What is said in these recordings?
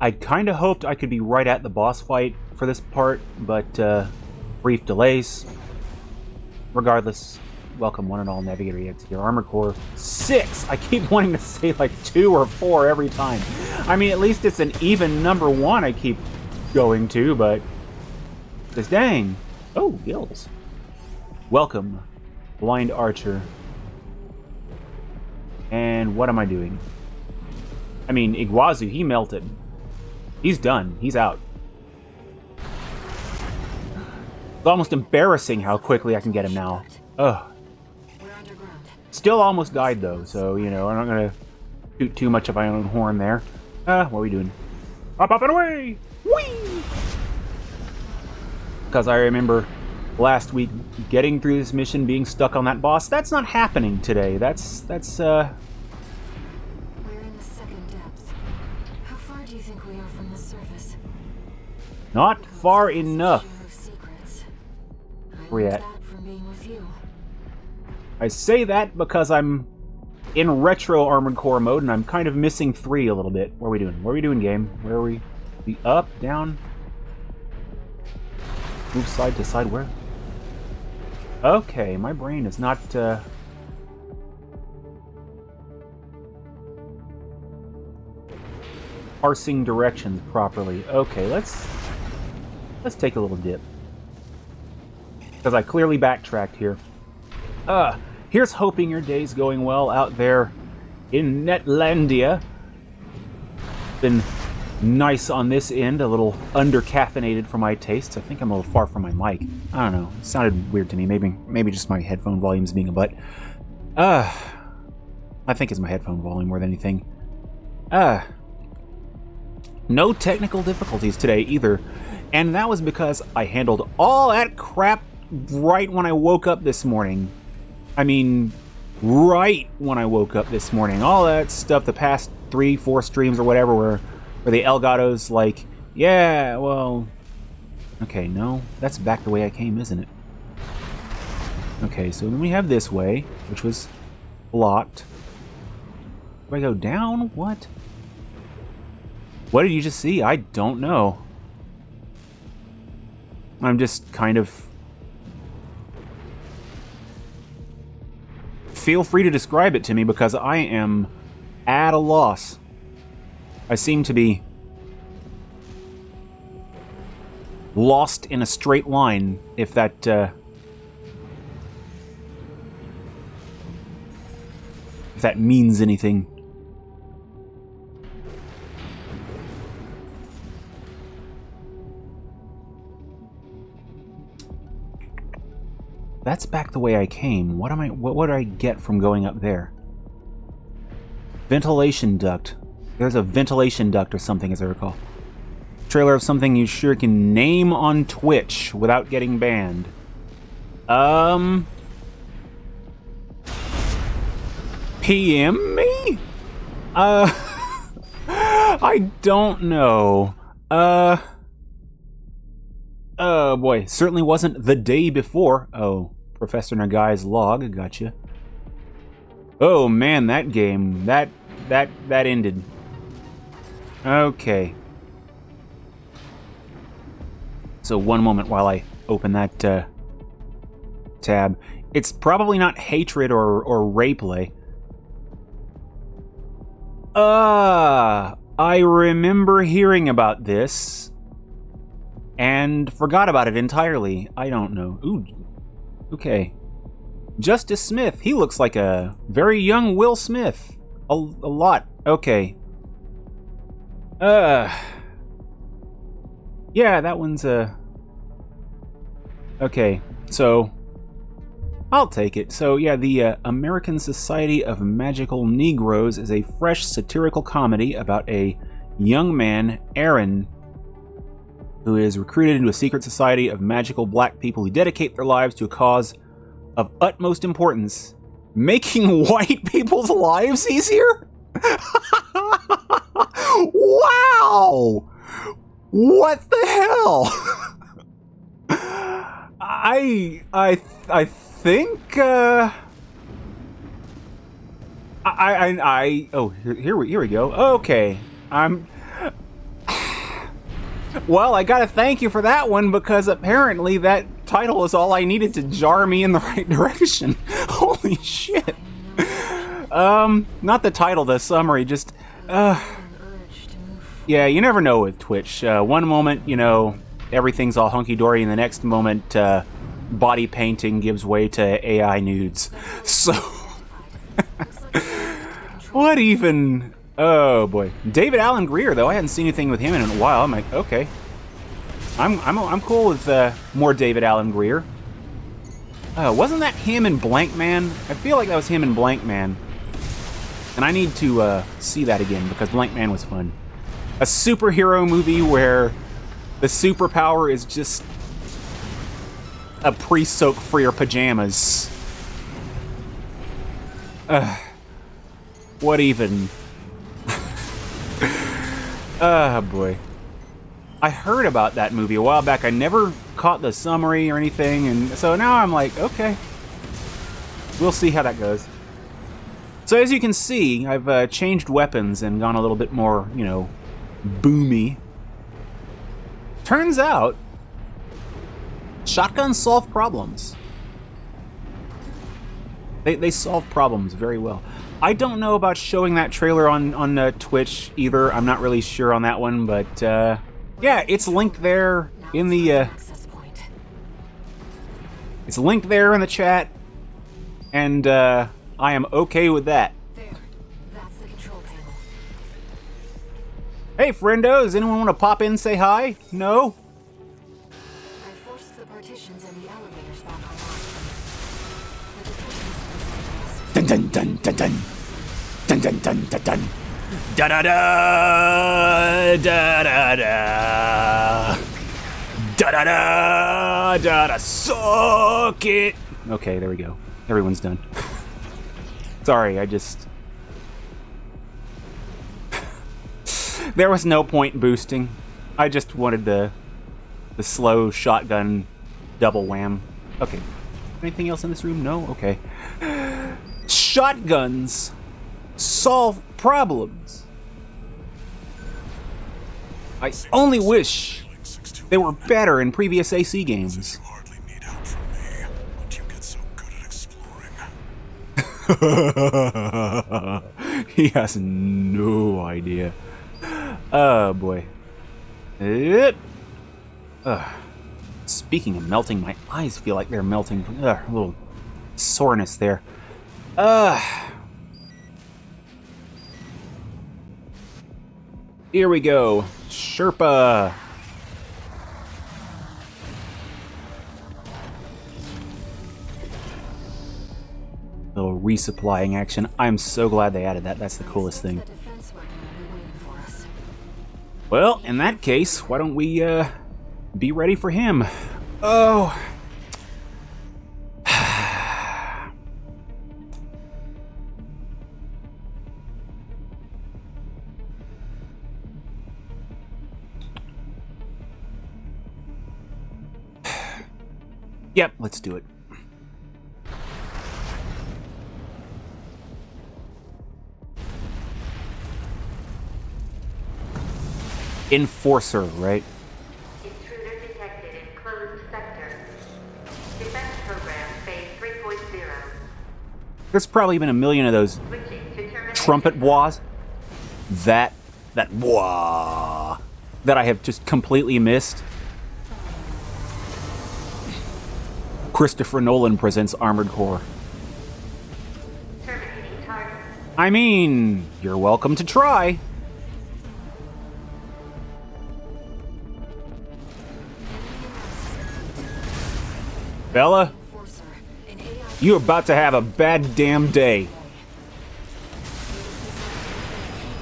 I kind of hoped I could be right at the boss fight for this part, but brief delays. Regardless, welcome one and all NavigatorEX here. Armored Core 6! I keep wanting to say like 2 or 4 every time. I mean, at least it's an even number 1 I keep going to, but... Just dang. Oh, gills. Welcome, Blind Archer. And what am I doing? I mean, Iguazu, he melted. He's done. He's out. It's almost embarrassing how quickly I can get him now. Ugh. Still almost died, though, so, you know, I'm not gonna toot too much of my own horn there. What are we doing? Up and away! Whee! Because I remember last week getting through this mission, being stuck on that boss. That's not happening today. That's We're in the second depth. How far do you think we are from the surface? not far enough. Where you at? From being with you. I say that because I'm in retro Armored Core mode, and I'm kind of missing 3 a little bit. What are we doing? What are we doing, game? Where are we? The up, down? Move side to side, where? Okay, my brain is not, parsing directions properly. Okay, let's take a little dip. Because I clearly backtracked here. Here's hoping your day's going well out there in Netlandia. Been nice on this end, a little under-caffeinated for my tastes. I think I'm a little far from my mic. I don't know. It sounded weird to me. Maybe just my headphone volume's being a butt. I think it's my headphone volume more than anything. No technical difficulties today either. And that was because I handled all that crap right when I woke up this morning. I mean, right when I woke up this morning. All that stuff the past 3-4 streams or whatever where the Elgato's like, yeah, well... Okay, no, that's back the way I came, isn't it? Okay, so then we have this way, which was blocked. Do I go down? What? What did you just see? I don't know. I'm just kind of... Feel free to describe it to me, because I am at a loss. I seem to be lost in a straight line, if that, if that means anything. That's back the way I came. What would I get from going up there? Ventilation duct. There's a ventilation duct or something, as I recall. Trailer of something you sure can name on Twitch without getting banned. PM me? I don't know. Oh boy, certainly wasn't the day before. Oh, Professor Nagai's log, gotcha. Oh man, that game, that ended. Okay. So one moment while I open that tab. It's probably not hatred or rayplay. I remember hearing about this and forgot about it entirely. I don't know. Ooh. Okay. Justice Smith. He looks like a very young Will Smith. A lot. Okay. Yeah, that one's okay, so I'll take it. So yeah, the American Society of Magical Negroes is a fresh satirical comedy about a young man, Aaron, who is recruited into a secret society of magical black people who dedicate their lives to a cause of utmost importance, making white people's lives easier? Wow! What the hell? I think oh, here we go. Okay. Well, I gotta thank you for that one, because apparently that title is all I needed to jar me in the right direction. Holy shit. Not the title, the summary, just, An urge to move forward. yeah, you never know with Twitch. One moment, you know, everything's all hunky-dory, and the next moment, body painting gives way to AI nudes. So, what even... Oh, boy. David Alan Grier, though, I hadn't seen anything with him in a while. I'm like, okay. I'm cool with more David Alan Grier. Wasn't that him in Blank Man? I feel like that was him in Blank Man. And I need to see that again, because Blank Man was fun. A superhero movie where the superpower is just a pre-soak for your pajamas. What even? Boy. I heard about that movie a while back. I never caught the summary or anything, and so now I'm like, okay. We'll see how that goes. So as you can see, I've changed weapons and gone a little bit more, you know, boomy. Turns out, shotguns solve problems. They solve problems very well. I don't know about showing that trailer on Twitch either. I'm not really sure on that one, but yeah, it's linked there in the Access point. it's linked there in the chat, and I am okay with that. There. That's the control panel. Hey, friendo, does anyone want to pop in and say hi? No? I forced the partitions and the elevators back online. The defense Dun dun dun dun dun. Dun dun dun dun dun. Da da da da da da. Da da da da da. Suck it. Okay, there we go. Everyone's done. Sorry, I just... There was no point boosting. I just wanted the slow shotgun double wham. Okay. Anything else in this room? No? Okay. Shotguns solve problems. I only wish they were better in previous AC games. You hardly need help from me, but you get so good at exploring. He has no idea. Oh boy. Yep. Speaking of melting, my eyes feel like they're melting. A little soreness there. Here we go. Sherpa. Little resupplying action. I'm so glad they added that. That's the coolest thing. The defense weapon will be waiting for us. Well, in that case, why don't we be ready for him? Oh. Yep, let's do it. Enforcer, right? Intruder detected in closed sector. Defense program phase 3.0. There's probably been a million of those Switching to termination. trumpet bois. That bois that I have just completely missed. Christopher Nolan presents Armored Core. Terminating target. I mean, you're welcome to try. Bella, Enforcer, an AI you're about to have a bad damn day.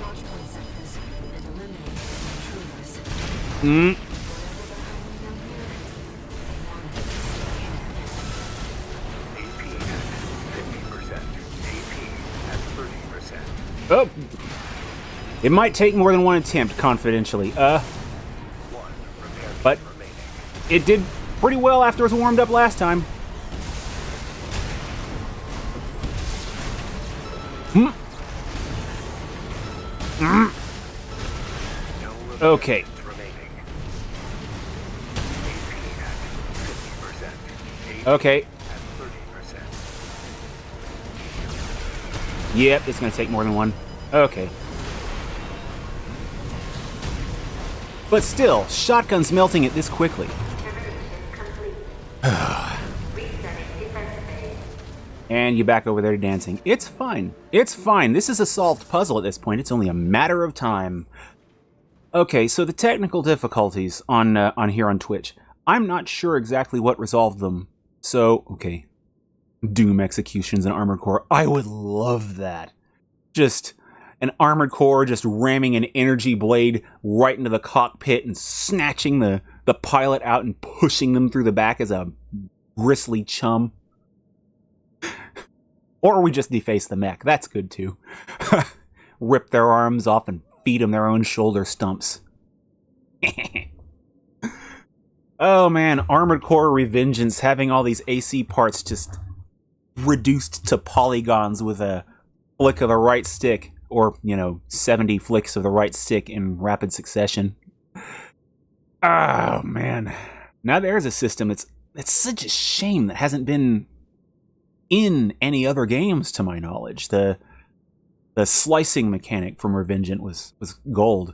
watch point sectors and eliminate intruders. Mm. Whatever they're hiding down here, they want it to stay hidden. AP at 50%. AP at 30%. Oh, it might take more than one attempt, confidentially. One repair But- kit remaining. It did pretty well after it was warmed up last time. Hmm. Mm. No repair Okay. kits remaining. Okay. at 30%. Yep, it's going to take more than one. Okay. But still, shotgun's melting it this quickly. Termination complete. Resetting defense phase. And you back over there to dancing. It's fine. It's fine. This is a solved puzzle at this point. It's only a matter of time. Okay, so the technical difficulties on here on Twitch. I'm not sure exactly what resolved them. So, okay. Doom executions in Armored Core. I would love that. Just an Armored Core just ramming an energy blade right into the cockpit and snatching the pilot out and pushing them through the back as a bristly chum. Or we just deface the mech. That's good too. Rip their arms off and feed them their own shoulder stumps. Oh man, Armored Core Revengeance having all these AC parts just reduced to polygons with a flick of the right stick. Or, 70 flicks of the right stick in rapid succession. Oh man. Now there's a system it's such a shame that hasn't been in any other games to my knowledge. The slicing mechanic from Revengeant was gold.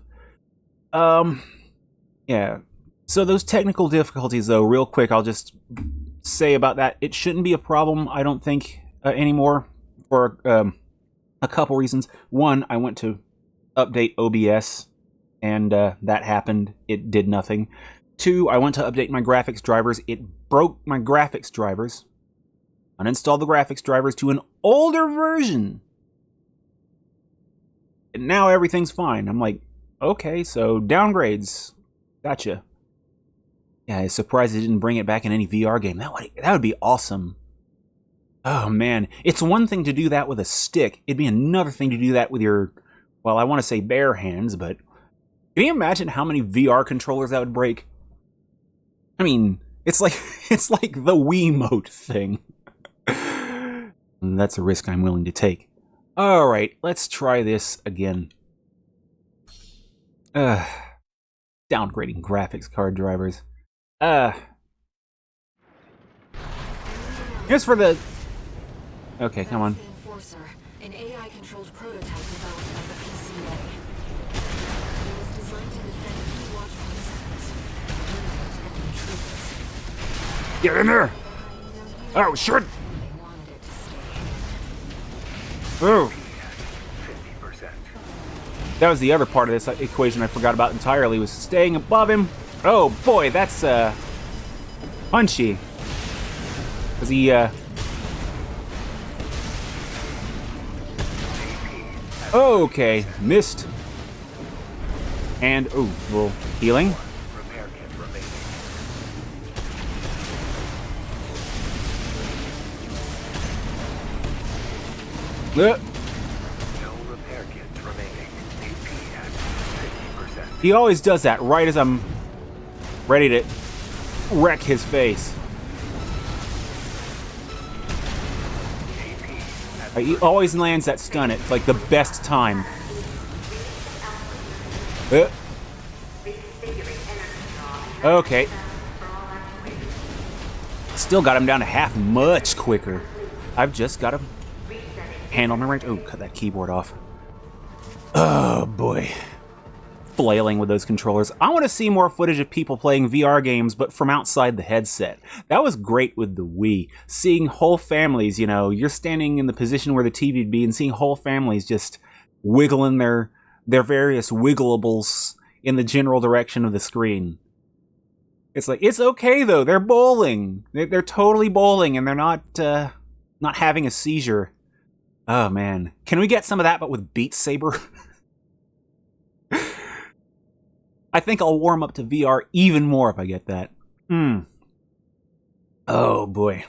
Yeah. So those technical difficulties, though, real quick, I'll just say about that. It shouldn't be a problem, I don't think, anymore, for a couple reasons. One, I went to update OBS, and that happened. It did nothing. Two, I went to update my graphics drivers. It broke my graphics drivers. Uninstalled the graphics drivers to an older version. And now everything's fine. I'm like, okay, so downgrades. Gotcha. Yeah, I was surprised they didn't bring it back in any VR game. That would be awesome. Oh man, it's one thing to do that with a stick. It'd be another thing to do that with your, well, I want to say bare hands, but can you imagine how many VR controllers that would break? I mean, it's like the Wiimote thing. That's a risk I'm willing to take. All right, let's try this again. Downgrading graphics card drivers. Here's for the... Okay, come on. Enforcer, an AI-controlled prototype developed by the PCA. It was designed to defend key watchpoint centers, eliminate intruders. Get in there! Oh, shit! They wanted it to stay. Oh. 50%. That was the other part of this equation I forgot about entirely, was staying above him. Oh boy, that's punchy. Cause he okay, missed. And oh, well, healing. Repair kit remaining. Uh, No repair kits remaining. AP at 50%. He always does that right as I'm ready to wreck his face. He always lands that stun. It's like the best time. Okay. Still got him down to half much quicker. I've just got him hand on the right. Oh, cut that keyboard off. Oh boy. Flailing with those controllers. I want to see more footage of people playing VR games, but from outside the headset. That was great with the Wii. Seeing whole families, you're standing in the position where the TV would be and seeing whole families just wiggling their various wiggleables in the general direction of the screen. It's like, it's okay though, they're bowling. They're totally bowling and they're not having a seizure. Oh man. Can we get some of that but with Beat Saber? I think I'll warm up to VR even more if I get that. Oh, boy.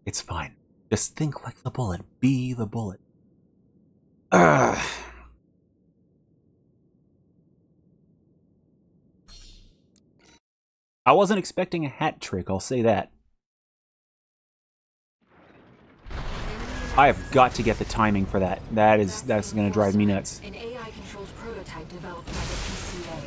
It's fine. Just think like the bullet. Be the bullet. I wasn't expecting a hat trick, I'll say that. I have got to get the timing for that. That's going to drive me nuts. An AI-controlled prototype developed by the PCA.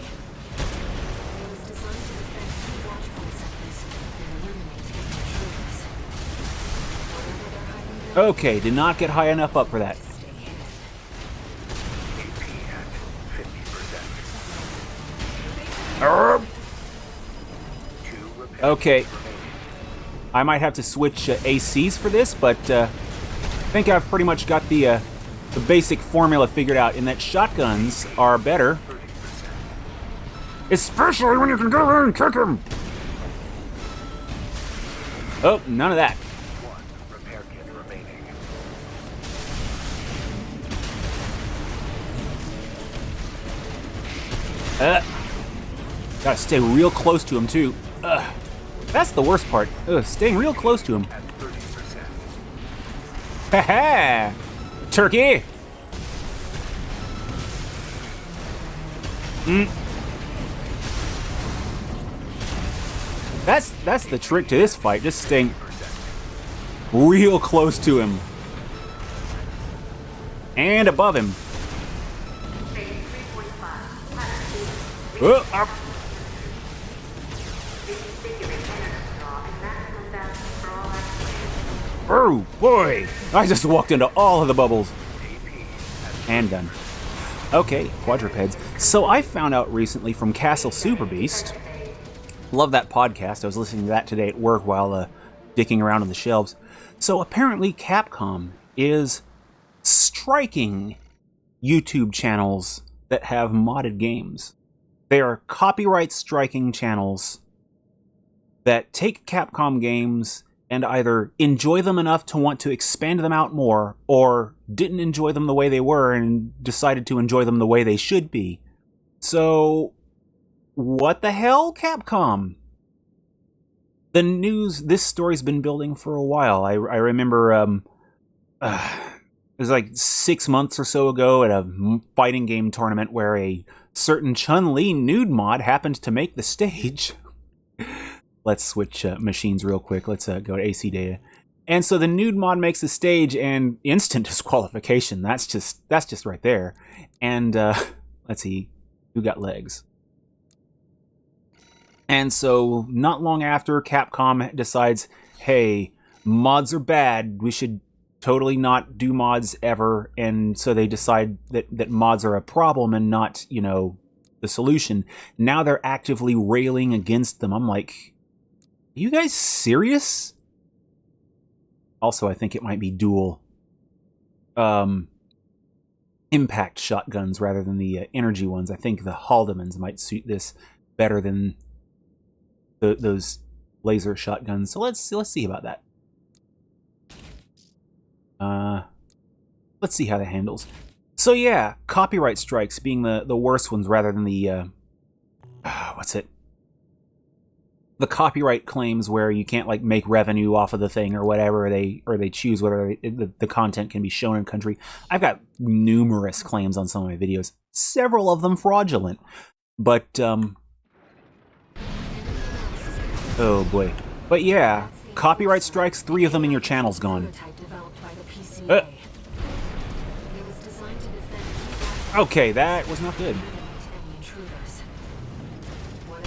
Okay, did not get high enough up for that. AP at 50%. Two repair Okay. kits remaining. I might have to switch ACs for this, but I think I've pretty much got the basic formula figured out, in that shotguns are better. 30%. Especially when you can go in and kick him! Oh, none of that. One repair kit remaining. Gotta stay real close to him, too. That's the worst part. Staying real close to him. At 30%. Ha-ha! Turkey! That's the trick to this fight, just staying real close to him. And above him. Phase 3.5. Pilot Up. reconfiguring energy draw and maximum balance for all activators. Oh, boy! I just walked into all of the bubbles. And done. Okay, quadrupeds. So I found out recently from Castle Super Beast. Love that podcast. I was listening to that today at work while dicking around on the shelves. So apparently Capcom is striking YouTube channels that have modded games. They are copyright striking channels that take Capcom games and either enjoy them enough to want to expand them out more, or didn't enjoy them the way they were and decided to enjoy them the way they should be. So, what the hell, Capcom? The news, this story's been building for a while. I remember, it was like 6 months or so ago at a fighting game tournament where a certain Chun-Li nude mod happened to make the stage. Let's switch machines real quick. Let's go to AC data. And so the nude mod makes the stage, and instant disqualification. That's just right there. And let's see, who got legs? And so not long after, Capcom decides, hey, mods are bad. We should totally not do mods ever. And so they decide that mods are a problem and not, you know, the solution. Now they're actively railing against them. I'm like, are you guys serious? Also, I think it might be dual impact shotguns rather than the energy ones. I think the Haldemans might suit this better than those laser shotguns. So let's see about that. Let's see how that handles. So yeah, copyright strikes being the worst ones rather than the what's it? The copyright claims where you can't like make revenue off of the thing or whatever, they choose whether the content can be shown in country. I've got numerous claims on some of my videos, several of them fraudulent, but oh boy. But yeah, copyright strikes, 3 of them and your channel's gone. Okay, that was not good.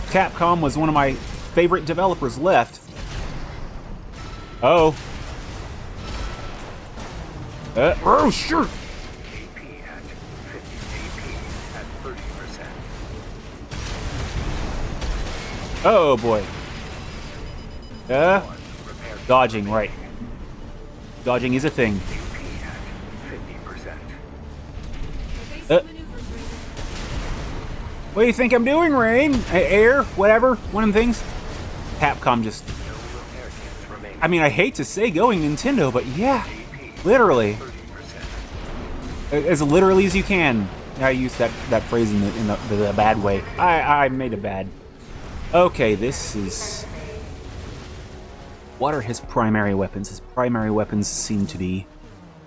Capcom was one of my favorite developers left. Oh. Oh, sure. AP at 50. AP at 30%. Oh, boy. Repair Dodging, right. Dodging is a thing. AP at 50%. What do you think I'm doing, Rain? Air? Whatever? One of them things? Capcom just... No repair kits remaining. I mean, I hate to say going Nintendo, but yeah. Literally. 30%. As literally as you can. I used that phrase in the bad way. I made it bad. Okay, this is... What are his primary weapons? His primary weapons seem to be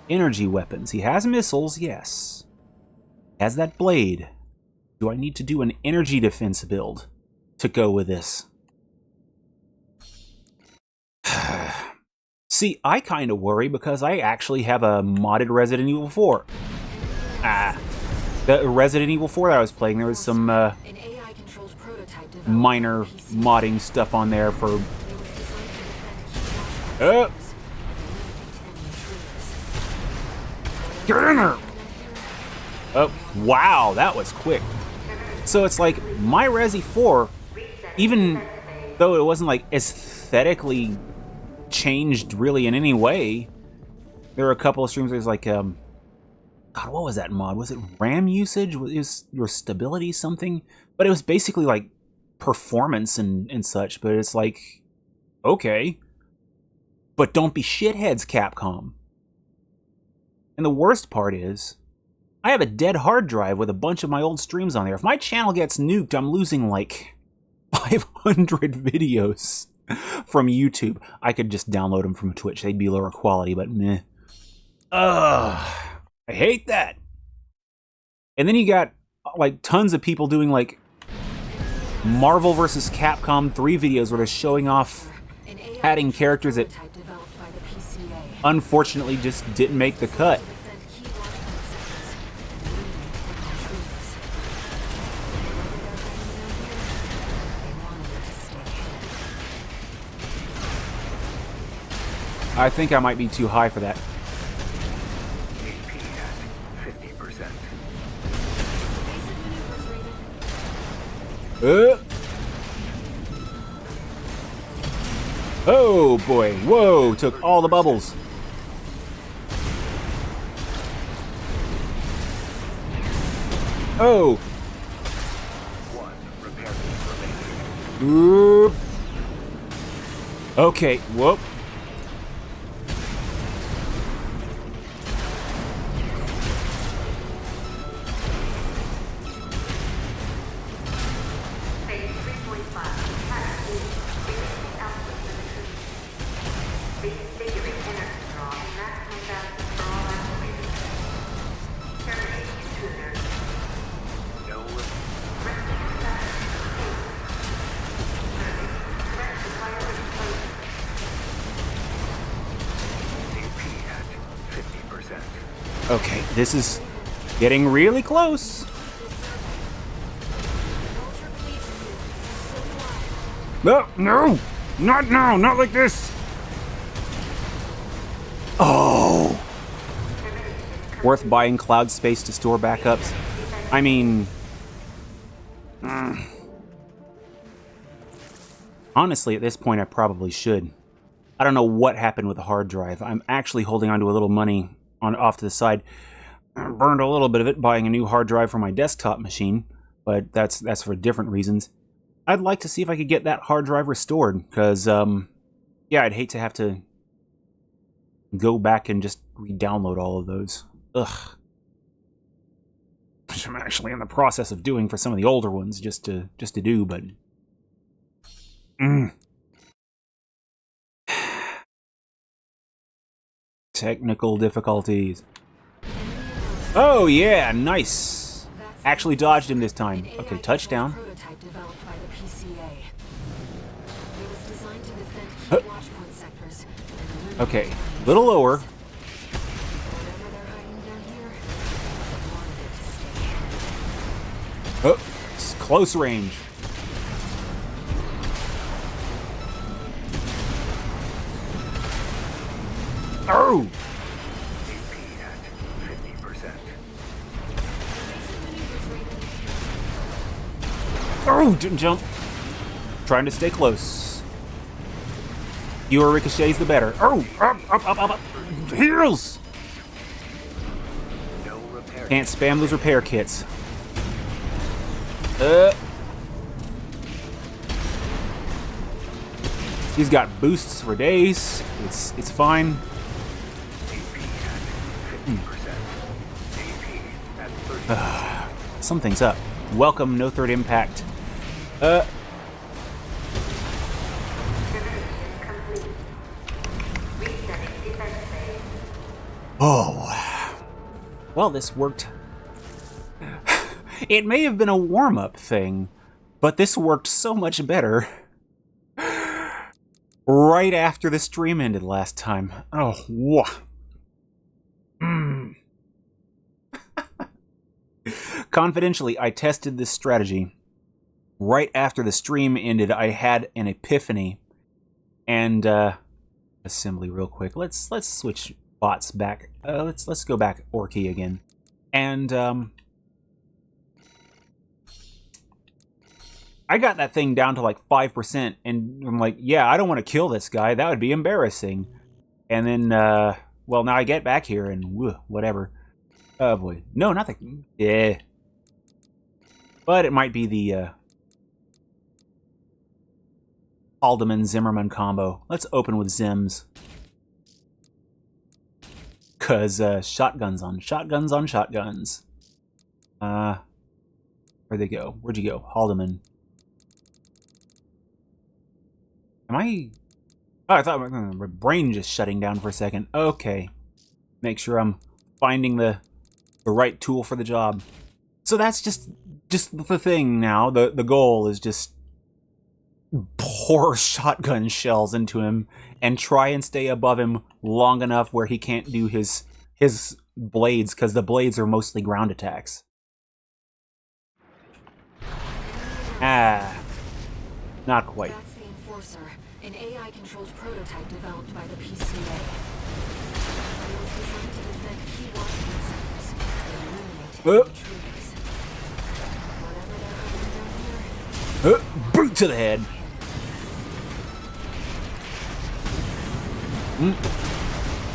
energy weapons. He has missiles, yes. He has that blade. Do I need to do an energy defense build to go with this? See, I kind of worry because I actually have a modded Resident Evil 4. The Resident Evil 4 that I was playing, there was some minor modding stuff on there for... Get in there! Oh, wow, that was quick. So it's like, my Resi 4, even though it wasn't like aesthetically changed really in any way, there were a couple of streams where it was like, God, what was that mod? Was it RAM usage? Was it your stability something? But it was basically like performance and such, but it's like, okay. But don't be shitheads, Capcom. And the worst part is, I have a dead hard drive with a bunch of my old streams on there. If my channel gets nuked, I'm losing like 500 videos from YouTube. I could just download them from Twitch. They'd be lower quality, but meh. Ugh. I hate that. And then you got like tons of people doing like Marvel vs. Capcom 3 videos where they're showing off adding characters that unfortunately just didn't make the cut. I think I might be too high for that. AP at 50%. Oh boy, whoa, took all the bubbles. Oh. One repair kit remaining. Oop. Okay, whoop. Phase 3.5. Active. Releasing output limitations. Reconfiguring energy draw to maximum balance for all activators. Terminating intruders. No Resting status. Threat requiring closure. AP at 50%. Okay, this is getting really close. No, no, not now, not like this. Oh. Worth buying cloud space to store backups? I mean, honestly, at this point, I probably should. I don't know what happened with the hard drive. I'm actually holding on to a little money off to the side. I burned a little bit of it buying a new hard drive for my desktop machine, but that's for different reasons. I'd like to see if I could get that hard drive restored, because, yeah, I'd hate to have to go back and just re-download all of those. Ugh. Which I'm actually in the process of doing for some of the older ones, just to do, but... Technical difficulties. Oh, yeah, nice. Actually dodged him this time. Okay, touchdown. Prototype developed by the PCA. It was designed to defend key watchpoint sectors. Okay, little lower. Whatever they're hiding down here, they wanted it to stay. Oh, it's close range. Oh! AP at 50%. Oh, didn't jump. Trying to stay close. Fewer ricochets, the better. Oh, up. Heals! No repair Can't kit spam those repair kits. He's got boosts for days. It's fine. AP at 50%. AP at 30%. Something's up. Welcome, No Third Impact. Complete. Resetting defense phase. Oh. Well, this worked. It may have been a warm-up thing, but this worked so much better right after the stream ended last time. Oh, whoa. Confidentially, I tested this strategy. Right after the stream ended, I had an epiphany. And, assembly real quick. Let's switch bots back. Let's go back Orky again. And I got that thing down to like 5%, and I'm like, yeah, I don't want to kill this guy. That would be embarrassing. And then, well, now I get back here and whatever. Oh boy, no, nothing. Yeah, but it might be the Haldeman Zimmerman combo. Let's open with Zims. Cause shotguns on shotguns on shotguns. Where'd they go? Where'd you go? Haldeman. Am I... Oh, I thought my brain just shutting down for a second. Okay. Make sure I'm finding the right tool for the job. So that's just the thing now. The goal is just pour shotgun shells into him and try and stay above him long enough where he can't do his blades, because the blades are mostly ground attacks. Ah. Not quite. That's the Enforcer, an AI-controlled prototype developed by the PCA. It was designed to defend key watchman centers and eliminate intruders. Whatever they're hiding down here. Boot to the head.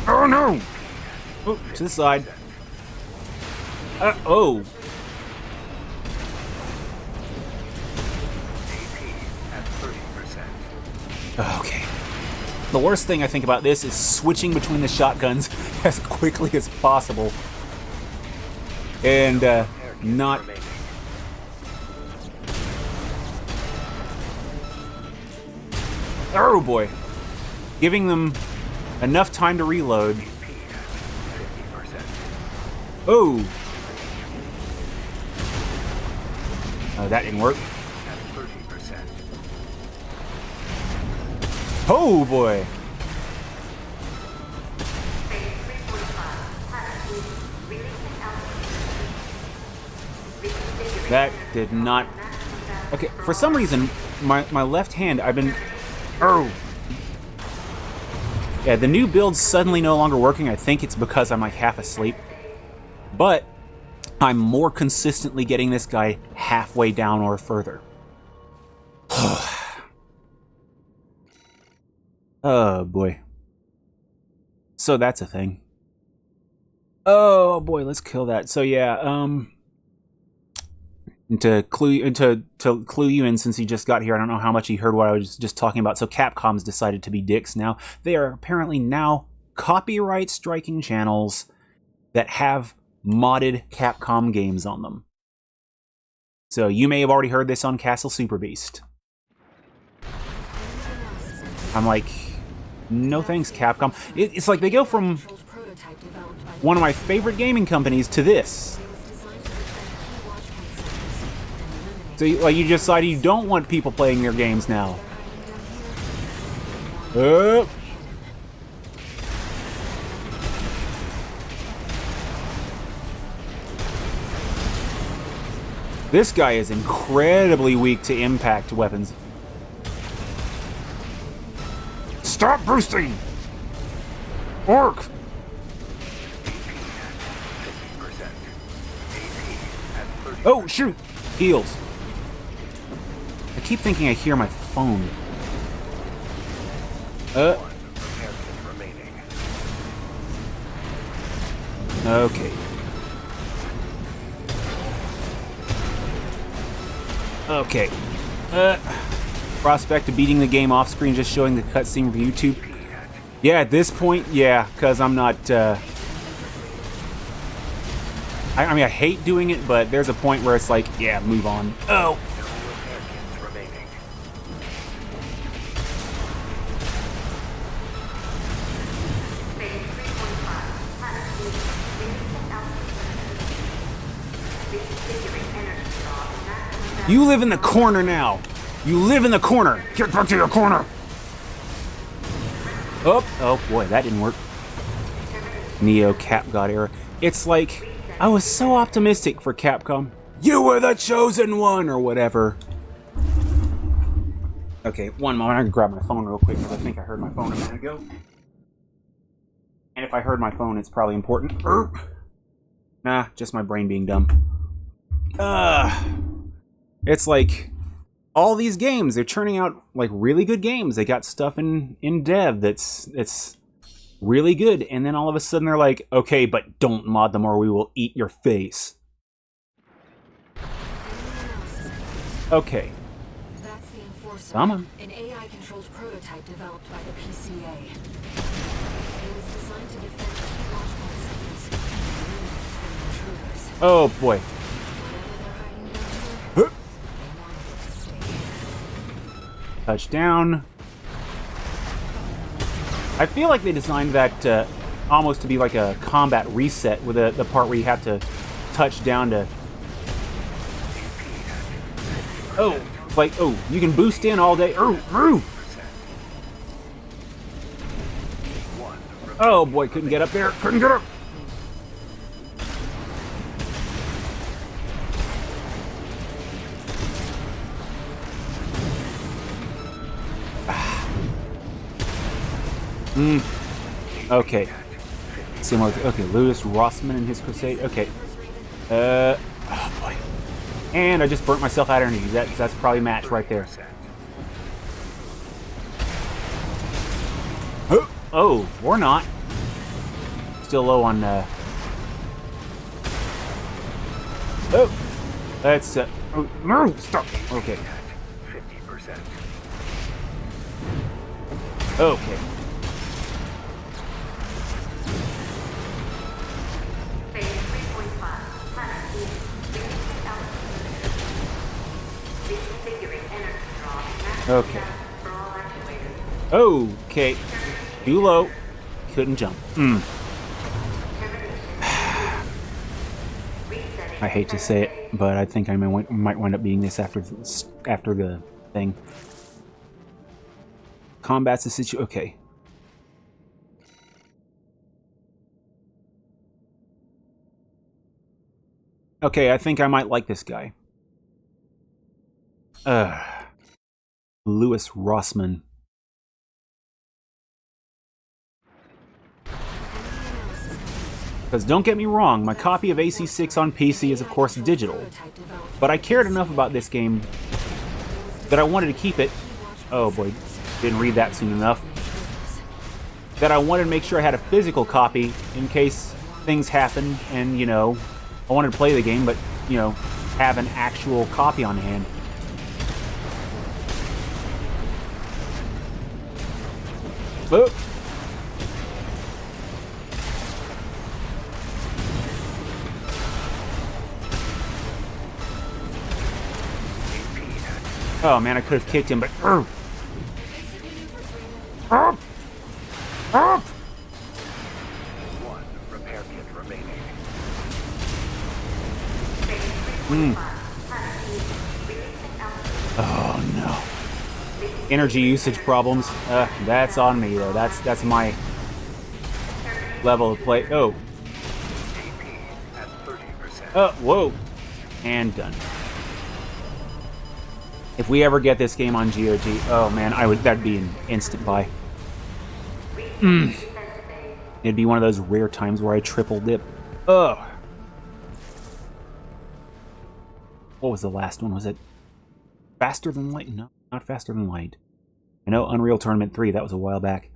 Oh no! Oh, to the side. Oh. at 30%. Okay. The worst thing I think about this is switching between the shotguns as quickly as possible. And, not... Oh boy. Giving them enough time to reload. Oh! Oh, that didn't work. Oh boy! That did not... Okay, for some reason, my left hand, I've been... Oh! Yeah, the new build's suddenly no longer working. I think it's because I'm like half asleep. But I'm more consistently getting this guy halfway down or further. Oh boy. So that's a thing. Oh boy, let's kill that. So yeah, and to clue you in, since he just got here, I don't know how much he heard what I was just talking about. So Capcom's decided to be dicks now. They are apparently now copyright striking channels that have modded Capcom games on them. So you may have already heard this on Castle Super Beast. I'm like, no thanks, Capcom. It's like they go from one of my favorite gaming companies to this. So like, you decided you don't want people playing their games now. This guy is incredibly weak to impact weapons. Stop boosting! Orc! Oh, shoot! Heals. I keep thinking I hear my phone. Okay. Okay. Prospect of beating the game off screen, just showing the cutscene for YouTube. Yeah, at this point, yeah, because I'm not, I mean, I hate doing it, but there's a point where it's like, yeah, move on. Oh! You live in the corner now! You live in the corner! Get back to your corner! Oh boy, that didn't work. Neo Cap God error. It's like, I was so optimistic for Capcom. You were the chosen one, or whatever. Okay, one moment, I can grab my phone real quick, because I think I heard my phone a minute ago. And if I heard my phone, it's probably important. Nah, just my brain being dumb. It's like all these games, they're churning out like really good games. They got stuff in dev that's really good, and then all of a sudden they're like, okay, but don't mod them or we will eat your face. Okay. That's the Enforcer, Come on. an AI-controlled prototype developed by the PCA. It was designed to defend key watchpoint sites and eliminate intruders. Oh boy. Whatever they're hiding down there, they wanted it to stay here. Touchdown. I feel like they designed that almost to be like a combat reset with the part where you have to touch down to... Oh, like, oh, you can boost in all day. Oh boy, couldn't get up there. Couldn't get up. Okay. Similar. Okay, Lewis Rossman and his crusade. Okay. Oh boy. And I just burnt myself out of energy. That's probably a match right there. Oh, or not. Still low on. Oh, that's. Oh, no, stop. Okay. 50%. Okay. Phase 3.5. Planet Venus. Reducing altitude. Reconfiguring energy draw. Maximum Okay. balance for all actuators. Okay. Too low. Couldn't jump. I hate to say it, but I think I might wind up being this after the thing. Combat's the situation. Okay. Okay, I think I might like this guy. Lewis Rossman. Because don't get me wrong, my copy of AC6 on PC is of course digital, but I cared enough about this game that I wanted to keep it. Oh boy, didn't read that soon enough. That I wanted to make sure I had a physical copy in case things happened and, you know, I wanted to play the game, but, you know, have an actual copy on hand. Boop. Oh man, I could have kicked him, but... One repair kit remaining. Oh no. Energy usage problems. That's on me though. That's my level of play. Oh. AP at 30%. Whoa. And done. If we ever get this game on GOG, oh man, that'd be an instant buy. It'd be one of those rare times where I triple dip. Ugh. What was the last one? Was it Faster Than Light? No, not Faster Than Light. I know Unreal Tournament 3, that was a while back.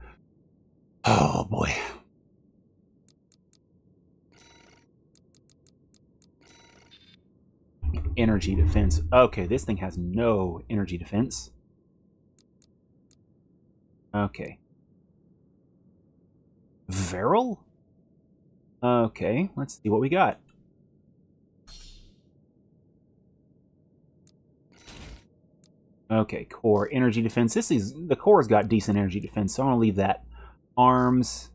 Oh boy. Energy defense. Okay, this thing has no energy defense. Okay. Viral? Okay, let's see what we got. Okay, core energy defense. The core's got decent energy defense, so I'm gonna leave that. Arms,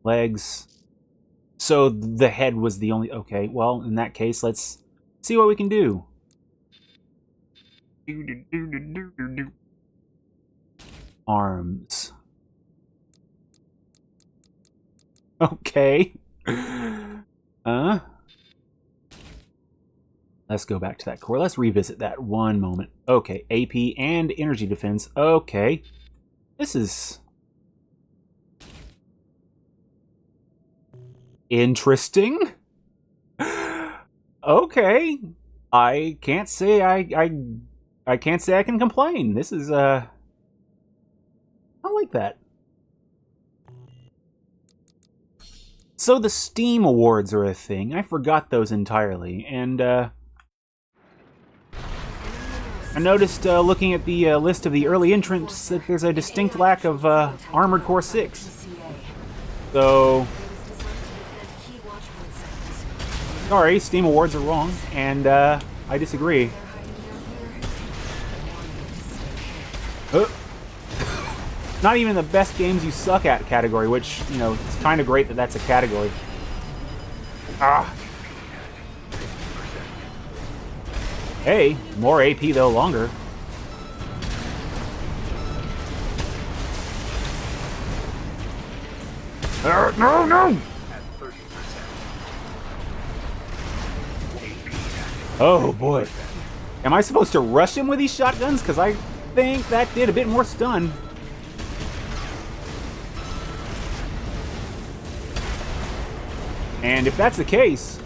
legs. So the head was the only. Okay, well in that case, let's see what we can do. Arms. Okay. Let's go back to that core. Let's revisit that one moment. Okay, AP and energy defense. Okay. This is... Interesting. Okay. I can't say I can't say I can complain. This is I like that. So the Steam Awards are a thing. I forgot those entirely, and I noticed looking at the list of the early entrants that there's a distinct lack of Armored Core 6. So, sorry, Steam Awards are wrong, and I disagree. Not even the best games you suck at category, which, you know, it's kind of great that that's a category. Ah. Hey, more AP though, longer. No! Oh boy. Am I supposed to rush him with these shotguns? Because I think that did a bit more stun. And if that's the case...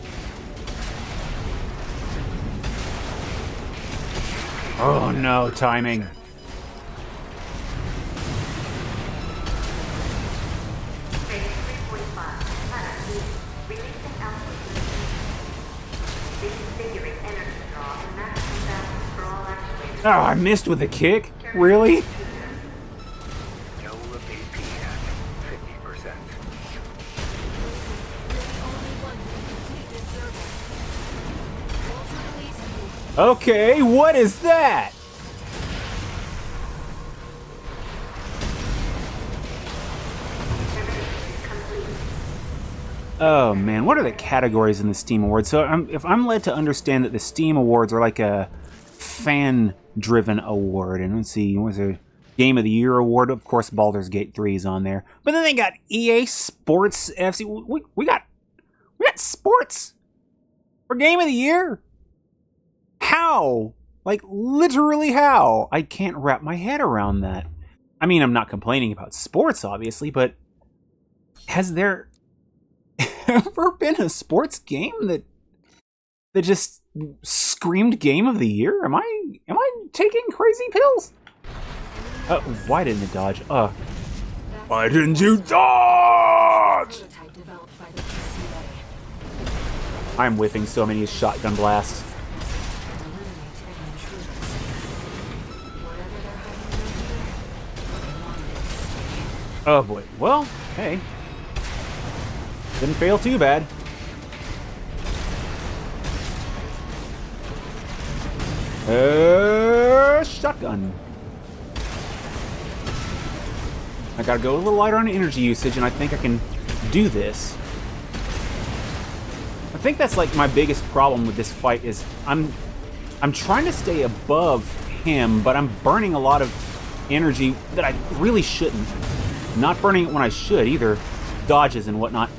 Oh no, timing. Oh, I missed with a kick? Really? No AP at 50%. Okay, what is that? Oh man, what are the categories in the Steam Awards? So if I'm led to understand that the Steam Awards are like a fan-driven award, and let's see, what's a Game of the Year award? Of course, Baldur's Gate 3 is on there, but then they got EA Sports FC. We got sports for Game of the Year. How? Like literally how? I can't wrap my head around that. I mean, I'm not complaining about sports, obviously, but has there ever been a sports game that just screamed Game of the Year? Am I taking crazy pills? Why didn't it dodge? Why didn't you dodge? I'm whiffing so many shotgun blasts. Oh boy. Well, hey. Didn't fail too bad. Shotgun. I gotta go a little lighter on energy usage, and I think I can do this. I think that's like my biggest problem with this fight is I'm trying to stay above him, but I'm burning a lot of energy that I really shouldn't. Not burning it when I should either. Dodges and whatnot.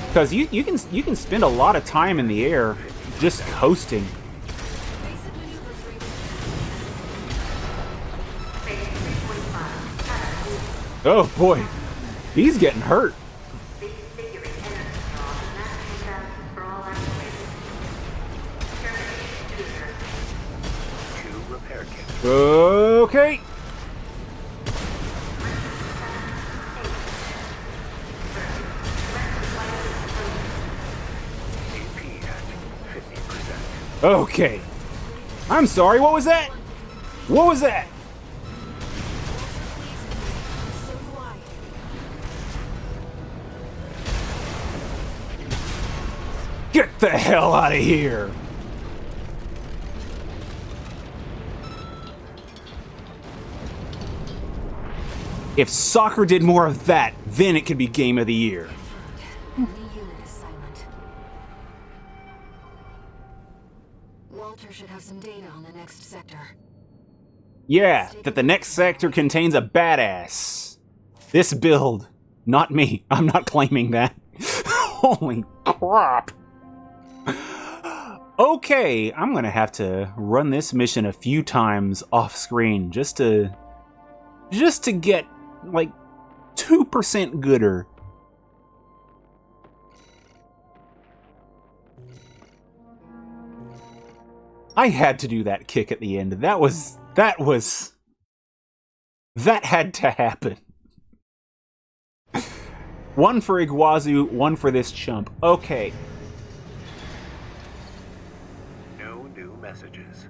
Because you can spend a lot of time in the air just coasting. Oh boy, he's getting hurt. Okay. Okay. I'm sorry, what was that? What was that? Get the hell out of here! If soccer did more of that, then it could be Game of the Year. Enemy unit is silent. Walter should have some data on the next sector. Yeah, that the next sector contains a badass. This build, not me. I'm not claiming that. Holy crap. Okay, I'm gonna have to run this mission a few times off screen just to get like 2% gooder. I had to do that kick at the end. That had to happen. One for Iguazu, one for this chump. Okay. No new messages.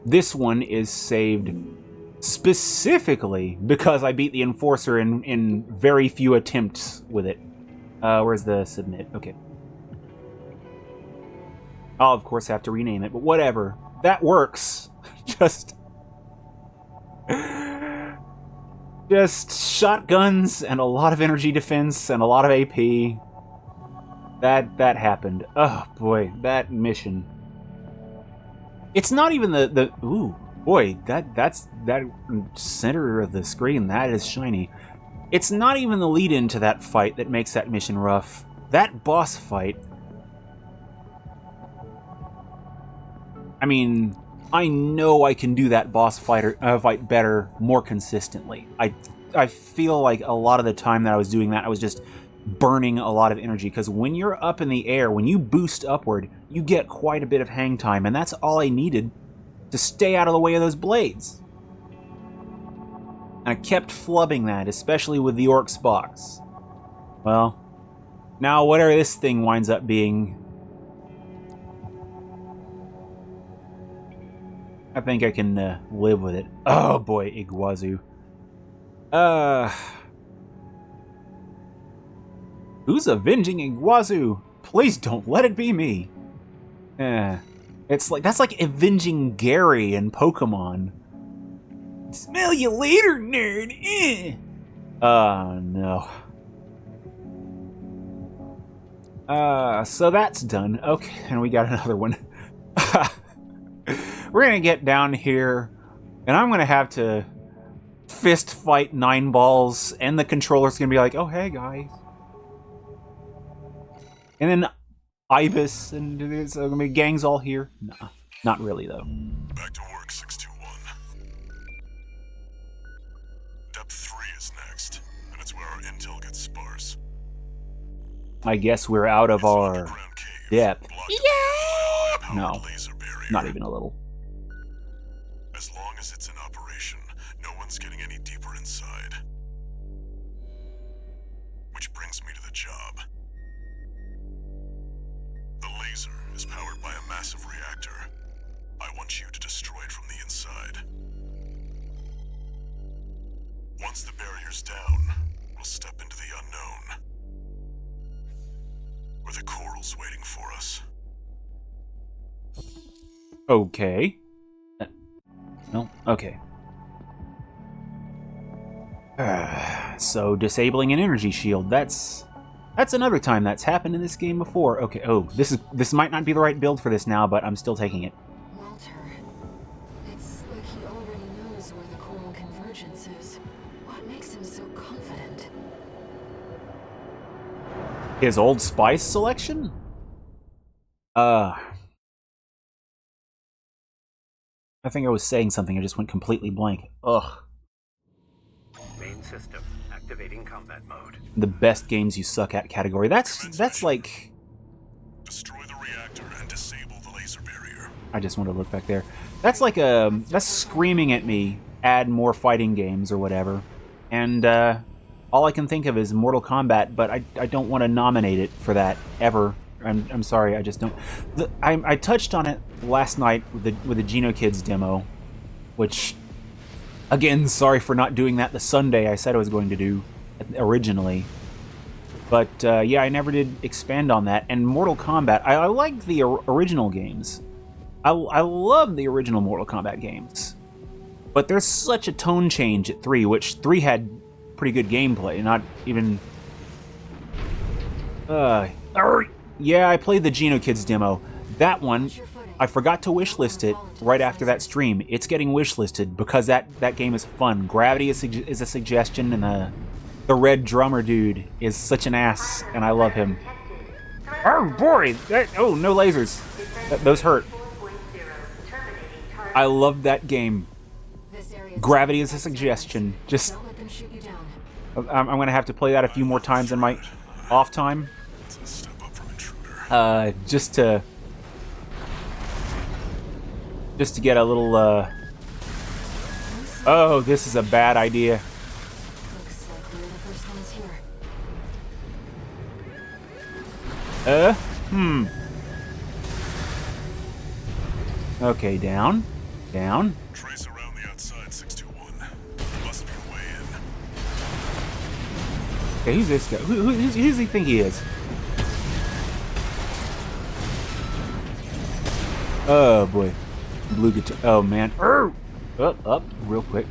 This one is saved specifically because I beat the Enforcer in very few attempts with it. Where's the submit? Okay. I'll, of course, have to rename it, but whatever. That works. Just shotguns and a lot of energy defense and a lot of AP. That happened. Oh, boy. That mission. It's not even the ooh. Boy, that's that center of the screen, that is shiny. It's not even the lead-in to that fight that makes that mission rough. That boss fight... I mean, I know I can do that boss fight better, more consistently. I feel like a lot of the time that I was doing that, I was just burning a lot of energy, because when you're up in the air, when you boost upward, you get quite a bit of hang time, and that's all I needed to stay out of the way of those blades. And I kept flubbing that, especially with the Orc's box. Well, now whatever this thing winds up being, I think I can live with it. Oh boy, Iguazu. Who's avenging Iguazu? Please don't let it be me. It's like, that's like avenging Gary in Pokemon. Smell you later, nerd. Oh no. So that's done. Okay, and we got another one. We're gonna get down here, and I'm gonna have to fist fight 9 balls, and the controller's gonna be like, "Oh hey guys," and then Ibis, and there's gonna be gangs all here. Nah, not really though. Back to work, 621. Depth 3 is next, and it's where our intel gets sparse. I guess we're out of It's an our underground cave, depth. blocked by a high-powered No, laser barrier. not even a little. As long as it's in operation, no one's getting any deeper inside. Which brings me to the job. The laser is powered by a massive reactor. I want you to destroy it from the inside. Once the barrier's down, we'll step into the unknown. Where the coral's waiting for us. Okay. No? Okay. So, disabling an energy shield. That's another time that's happened in this game before. Okay, oh, this might not be the right build for this now, but I'm still taking it. Walter, it's like he already knows where the coral convergence is. What makes him so confident? His Old Spice selection? I think I was saying something, I just went completely blank. Ugh. Main system activating combat mode. The best games you suck at category. That's like... Destroy the reactor and disable the laser barrier. I just want to look back there. That's like that's screaming at me, add more fighting games or whatever. And all I can think of is Mortal Kombat, but I don't want to nominate it for that ever. I'm sorry, I just don't. I touched on it last night with the Geno Kids demo, which, again, sorry for not doing that the Sunday I said I was going to do originally. But yeah, I never did expand on that. And Mortal Kombat, I liked the original games. I love the original Mortal Kombat games. But there's such a tone change at 3, which 3 had pretty good gameplay, not even... Yeah, I played the Geno Kids demo. That one, Watch your footing. I forgot to wishlist it right after that stream. It's getting wishlisted because that game is fun. Gravity is a suggestion, and the red drummer dude is such an ass, and I love him. Oh boy! Oh, no lasers. Those hurt. I love that game. Gravity is a suggestion. Just, Don't let them shoot you down. I'm gonna have to play that a few more times in my off time. It's a step up from intruder. Just to get a little. Oh, this is a bad idea. Looks like we're the first ones here. Okay, down. Down. Trace around the outside, 621. Must be a way in. Okay, who's this guy? Who does he think he is? Oh boy. Blue guitar. Oh man. Up, real quick.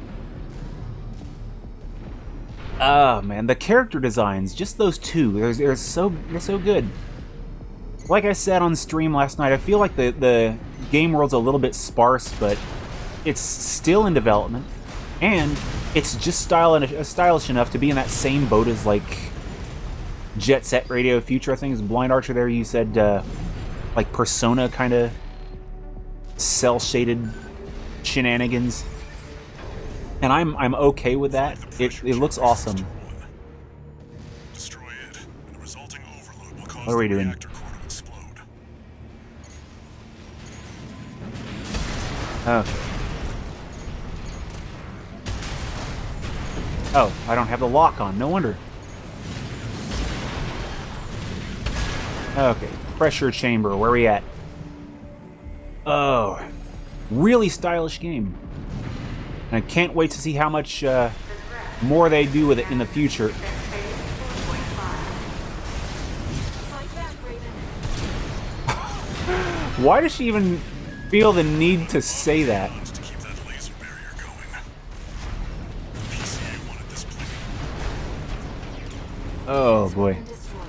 Oh man, the character designs, just those two, they're so good. Like I said on stream last night, I feel like the game world's a little bit sparse, but it's still in development, and it's just stylish enough to be in that same boat as like Jet Set Radio Future. I think is Blind Archer there. You said like Persona kind of cell shaded shenanigans, and I'm okay with that. It looks awesome. Destroy it. The resulting overload will cause What are we the doing? reactor core to explode. Okay. Oh, I don't have the lock on. No wonder. Okay, pressure chamber. Where are we at? Oh, really stylish game. And I can't wait to see how much more they do with it in the future. Fight back, Raven. Why does she even feel the need to say that? To keep that laser barrier going. PCA wanted this plane. Oh boy. And destroyed.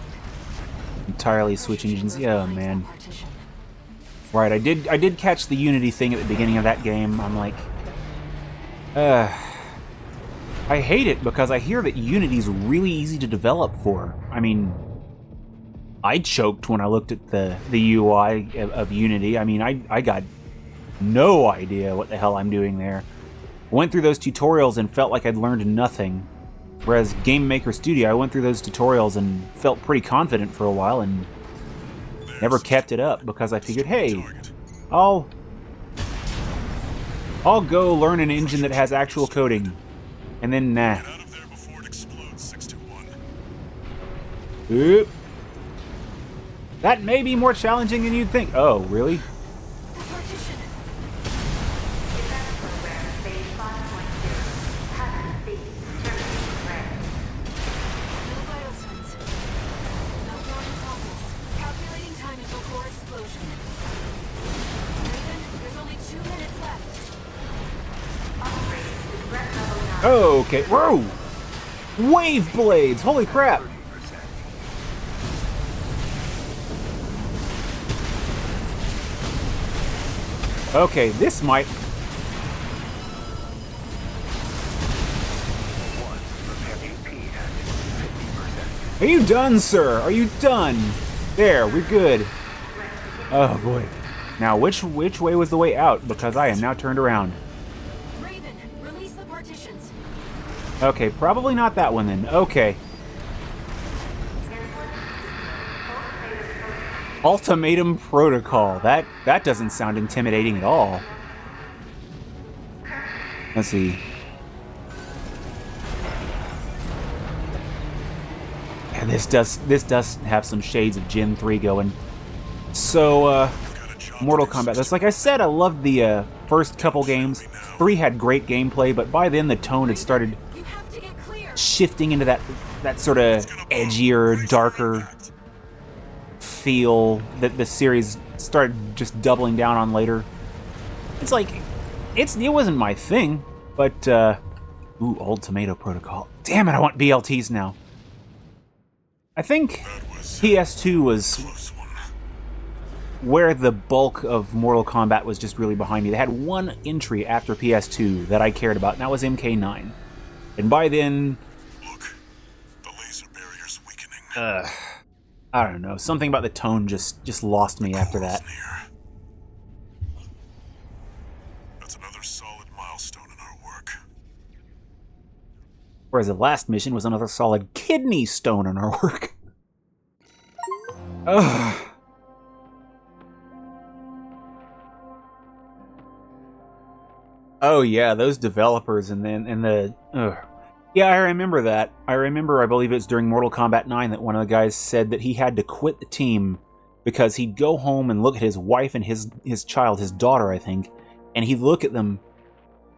Entirely switch engines. Yeah, Finds man. that partition. Right, I did catch the Unity thing at the beginning of that game. I'm like, I hate it because I hear that Unity's really easy to develop for. I mean, I choked when I looked at the UI of Unity. I mean, I got no idea what the hell I'm doing there. Went through those tutorials and felt like I'd learned nothing. Whereas Game Maker Studio, I went through those tutorials and felt pretty confident for a while and never kept it up because I figured, hey, I'll go learn an engine that has actual coding. And then, nah. Get out of there before it explodes, 621. Oop. That may be more challenging than you'd think. Oh, really? The partition. Defense program phase 5.0. Hazard B. Terminating threat. No vital signs. No warning process. Calculating time until core explosion. Raven, there's only 2 minutes left. Upgrade to threat level 9. Oh, okay. Whoa! Wave blades! Holy crap! 30%. Okay, this might... One, repair AP at 50%. Are you done, sir? Are you done? There, we're good. Oh, boy. Now, which way was the way out? Because I am now turned around. Raven, release the partitions. Okay, probably not that one then. Okay. Ultimatum Protocol. That doesn't sound intimidating at all. Let's see. And this does have some shades of Gen 3 going. So, Mortal Kombat. That's like I said, I loved the first couple games. 3 had great gameplay, but by then the tone had started You have to get clear. shifting into that sort of edgier, darker feel that the series started just doubling down on later. It's like it wasn't my thing, but ooh, Old Tomato Protocol. Damn it, I want BLTs now. I think PS2 was Close one. where the bulk of Mortal Kombat was just really behind me. They had one entry after PS2 that I cared about, and that was MK9. And by then, Look, the laser barrier's weakening. I don't know. Something about the tone just lost me after that. Near. That's another solid milestone in our work. Whereas the last mission was another solid kidney stone in our work. Ugh. Oh yeah, those developers and the yeah, I remember that. I believe it's during Mortal Kombat 9 that one of the guys said that he had to quit the team because he'd go home and look at his wife and his child, his daughter, I think, and he'd look at them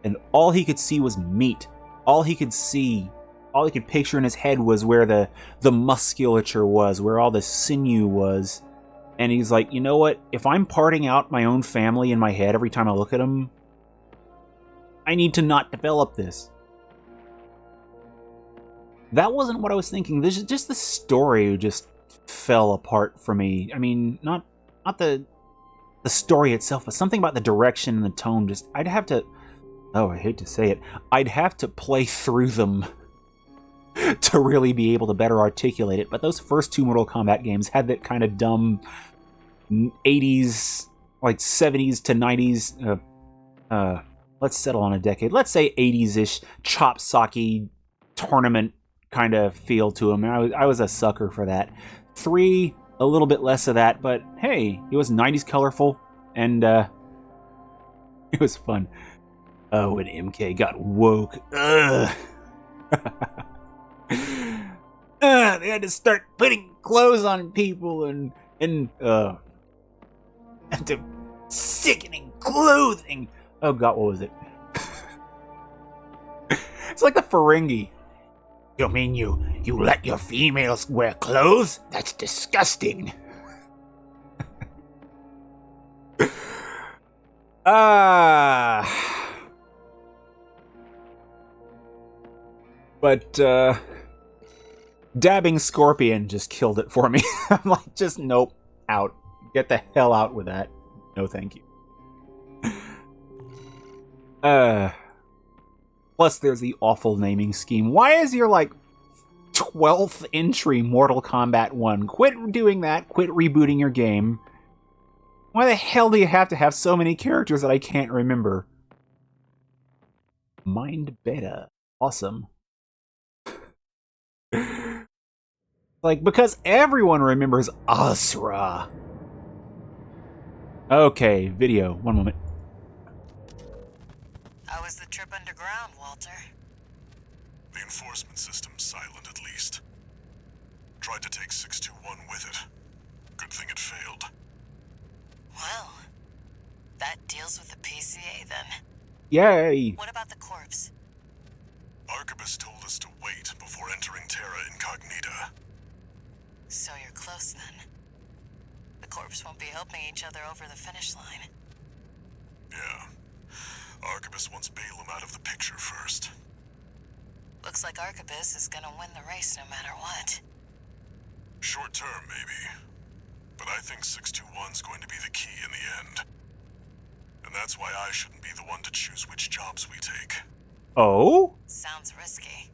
and all he could see was meat. All he could picture in his head was where the musculature was, where all the sinew was. And he's like, you know what? If I'm parting out my own family in my head every time I look at them, I need to not develop this. That wasn't what I was thinking. This is just the story just fell apart for me. I mean, not the story itself, but something about the direction and the tone. Just I'd have to. Oh, I hate to say it. I'd have to play through them to really be able to better articulate it. But those first two Mortal Kombat games had that kind of dumb 80s, like 70s to 90s. Let's settle on a decade. Let's say 80s-ish chop socky tournament kind of feel to them. I was a sucker for that. 3, a little bit less of that, but hey, it was 90s colorful, and it was fun. Oh, when MK got woke. Ugh. They had to start putting clothes on people and to sickening clothing. Oh god, what was it? It's like the Ferengi. You mean you let your females wear clothes? That's disgusting. But dabbing Scorpion just killed it for me. I'm like, just nope, out. Get the hell out with that. No thank you. Plus there's the awful naming scheme. Why is your, like, 12th entry Mortal Kombat 1? Quit doing that. Quit rebooting your game. Why the hell do you have to have so many characters that I can't remember? Mind Beta. Awesome. Like, because everyone remembers Asura. Okay, video. One moment. How was the trip underground, Walter? The enforcement system's silent, at least. Tried to take 621 with it. Good thing it failed. Well, that deals with the PCA then. Yay! What about the corpse? Arquebus told us to wait before entering Terra Incognita. So you're close then. The corpse won't be helping each other over the finish line. Yeah. Arquebus wants Balaam out of the picture first. Looks like Arquebus is gonna win the race no matter what. Short term, maybe. But I think 621's going to be the key in the end. And that's why I shouldn't be the one to choose which jobs we take. Oh? Sounds risky.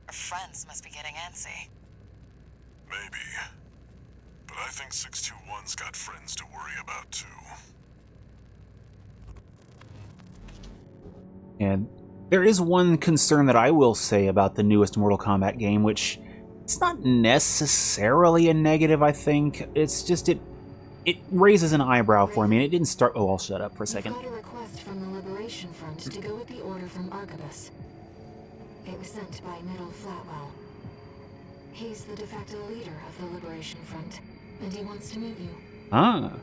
Our friends must be getting antsy. Maybe. But I think 621's got friends to worry about, too. And there is one concern that I will say about the newest Mortal Kombat game, which it's not necessarily a negative, I think. It's just it raises an eyebrow for me, and it didn't start... Oh, I'll shut up for a second. We've got a request from the Liberation Front to go with the order from Arquebus. It was sent by Middle Flatwell. He's the de facto leader of the Liberation Front, and he wants to meet you. Ah.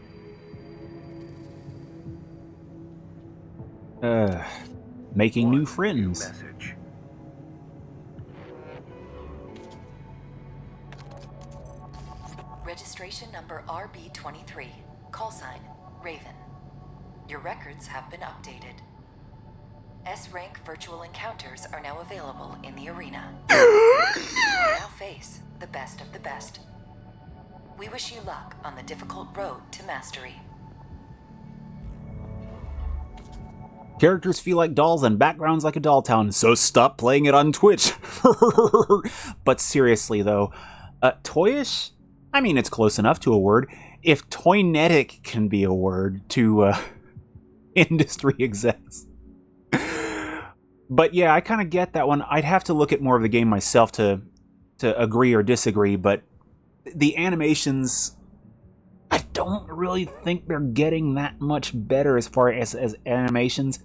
Making new friends. Message. Registration number RB23. Call sign, Raven. Your records have been updated. S-rank virtual encounters are now available in the arena. You now face the best of the best. We wish you luck on the difficult road to mastery. Characters feel like dolls and backgrounds like a doll town, so stop playing it on Twitch. But seriously, though, toyish? I mean, it's close enough to a word. If toynetic can be a word to industry execs. But yeah, I kind of get that one. I'd have to look at more of the game myself to agree or disagree, but the animations, I don't really think they're getting that much better as far as animations.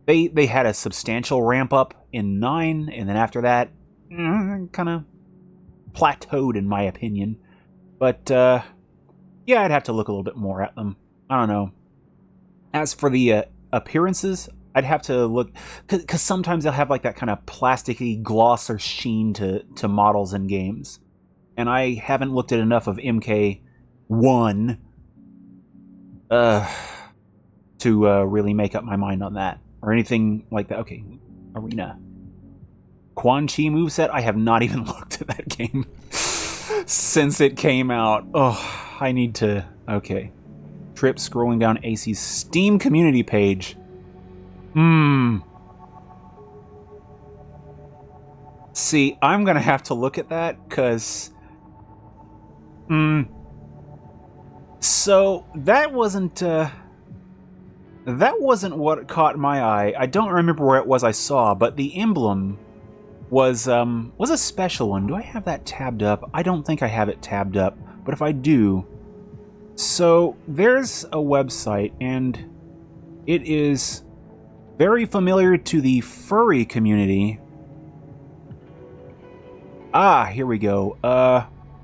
They had a substantial ramp up in 9, and then after that, kind of plateaued in my opinion. But yeah, I'd have to look a little bit more at them. I don't know. As for the appearances, I'd have to look, because sometimes they'll have like that kind of plasticky gloss or sheen to models in games. And I haven't looked at enough of MK1 to really make up my mind on that. Or anything like that. Okay, Arena. Quan Chi moveset? I have not even looked at that game since it came out. Oh, I need to... Okay. Trip scrolling down AC's Steam community page. See, I'm gonna have to look at that, because... So, that wasn't what caught my eye. I don't remember where it was I saw, but the emblem was a special one. Do I have that tabbed up? I don't think I have it tabbed up, but if I do... So, there's a website, and it is very familiar to the furry community. Ah, here we go.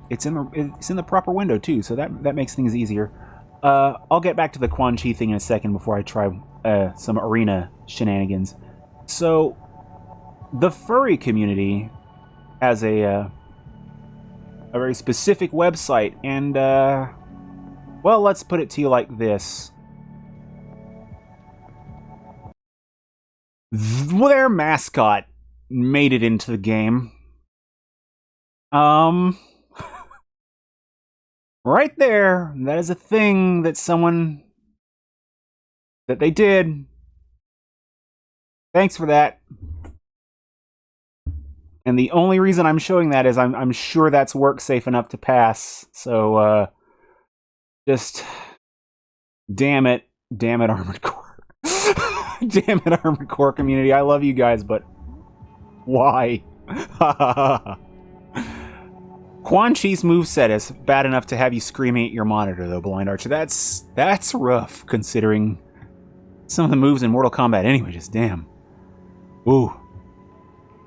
It's in the proper window too, so that makes things easier. I'll get back to the Quan Chi thing in a second before I try some arena shenanigans. So, the furry community has a very specific website, and well, let's put it to you like this: their mascot made it into the game. Right there, that is a thing that they did. Thanks for that. And the only reason I'm showing that is I'm sure that's work safe enough to pass. So, just... Damn it, Armored Core. Damn it, Armored Core community. I love you guys, but... Why? Quan Chi's moveset is bad enough to have you screaming at your monitor, though, Blind Archer. That's rough, considering some of the moves in Mortal Kombat anyway, just damn. Ooh.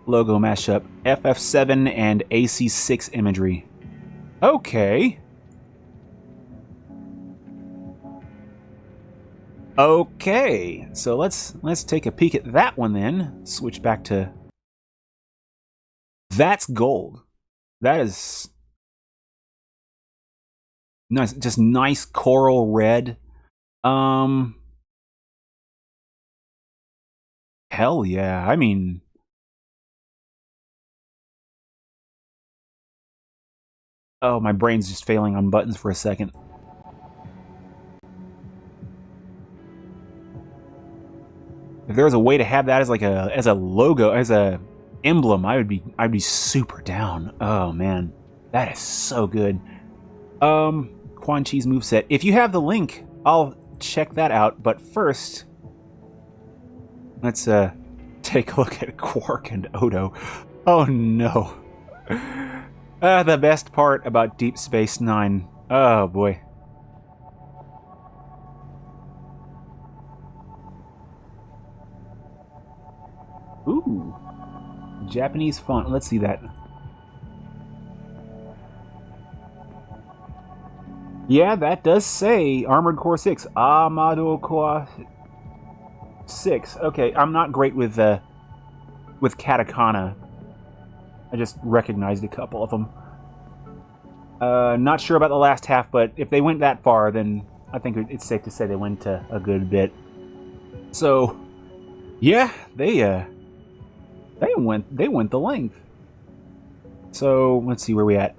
Logo mashup. FF7 and AC6 imagery. Okay. Okay. So let's take a peek at that one then. Switch back to... That's gold. That is nice, just nice coral red. Hell yeah. I mean, oh, my brain's just failing on buttons for a second. If there was a way to have that as like as a logo, as a emblem, I'd be super down. Oh man, that is so good. Quan Chi's moveset. If you have the link, I'll check that out. But first, let's take a look at Quark and Odo. Oh no. The best part about Deep Space Nine. Oh boy. Ooh. Japanese font. Let's see that. Yeah, that does say Armored Core 6. Amado Core 6. Okay, I'm not great with katakana. I just recognized a couple of them. Not sure about the last half, but if they went that far, then I think it's safe to say they went a good bit. So, yeah, they went the length. So let's see where we at.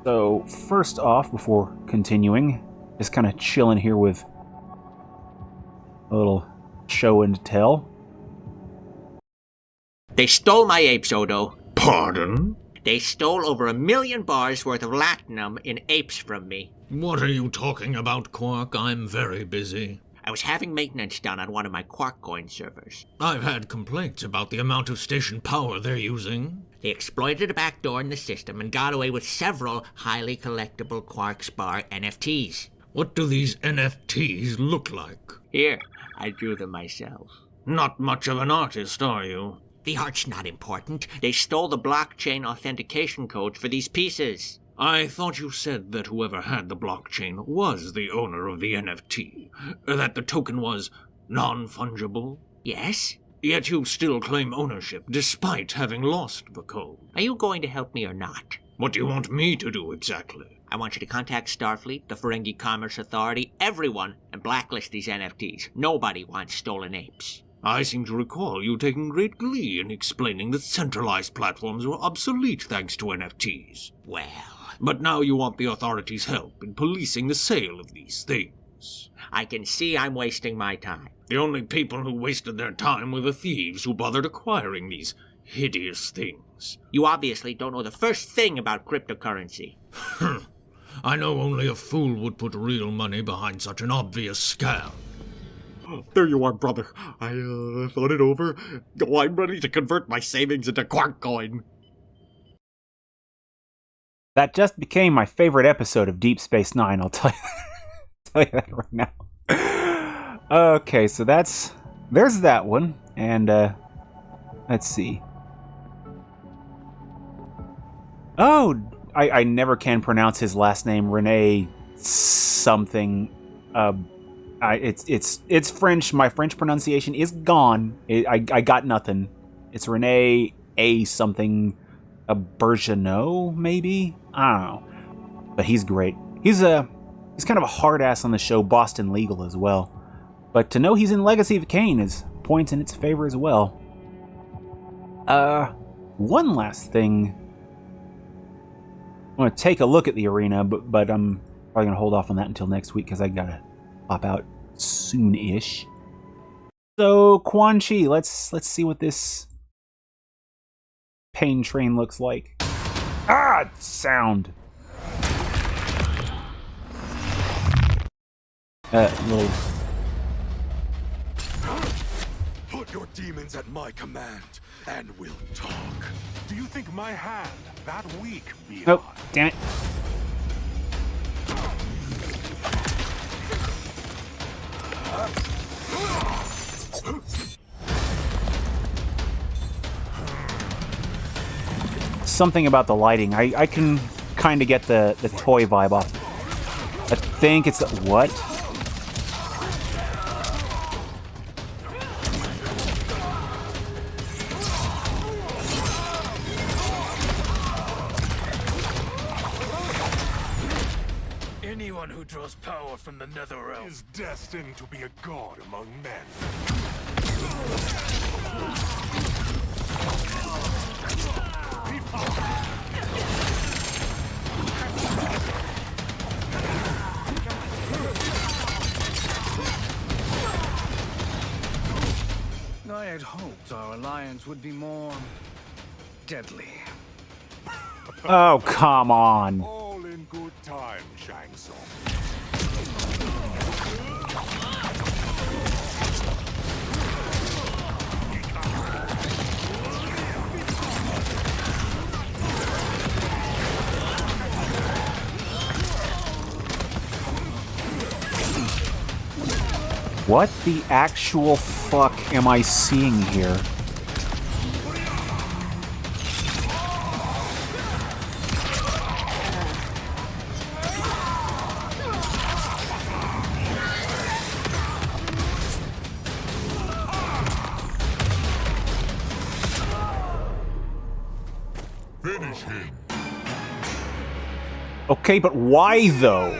So first off, before continuing, just kind of chilling here with A little show and tell. They stole my apes, Odo. Pardon? They stole over 1 million bars worth of latinum in apes from me. What are you talking about, Quark? I'm very busy. I was having maintenance done on one of my QuarkCoin servers. I've had complaints about the amount of station power they're using. They exploited a backdoor in the system and got away with several highly collectible Quark Spar NFTs. What do these NFTs look like? Here, I drew them myself. Not much of an artist, are you? The art's not important. They stole the blockchain authentication codes for these pieces. I thought you said that whoever had the blockchain was the owner of the NFT. That the token was non-fungible. Yes? Yet you still claim ownership despite having lost the code. Are you going to help me or not? What do you want me to do exactly? I want you to contact Starfleet, the Ferengi Commerce Authority, everyone, and blacklist these NFTs. Nobody wants stolen apes. I seem to recall you taking great glee in explaining that centralized platforms were obsolete thanks to NFTs. Well... But now you want the authorities' help in policing the sale of these things. I can see I'm wasting my time. The only people who wasted their time were the thieves who bothered acquiring these hideous things. You obviously don't know the first thing about cryptocurrency. I know only a fool would put real money behind such an obvious scam. There you are, brother. I thought it over. Oh, I'm ready to convert my savings into QuarkCoin. That just became my favorite episode of Deep Space Nine, I'll tell you that right now. Okay, so there's that one. And, let's see. Oh, I never can pronounce his last name, Rene something. It's French. My French pronunciation is gone. I got nothing. It's Rene A something, a Bergeneau, maybe? I don't know. But he's great. He's kind of a hard ass on the show Boston Legal as well. But to know he's in Legacy of Kain is points in its favor as well. One last thing. I'm going to take a look at the arena, but I'm probably going to hold off on that until next week because I got to pop out soon-ish. So, Quan Chi, let's see what this pain train looks like. Ah, sound. Little... Put your demons at my command, and we'll talk. Do you think my hand that weak, Beyond? Oh, damn it. Something about the lighting. I can kind of get the toy vibe off. I think it's... What? Anyone who draws power from the Netherrealm Is destined to be a god among men. I had hoped our alliance would be more deadly. Oh, come on. All in good time, Shang Tsung. What the actual fuck am I seeing here? Finish him. Okay, but why though?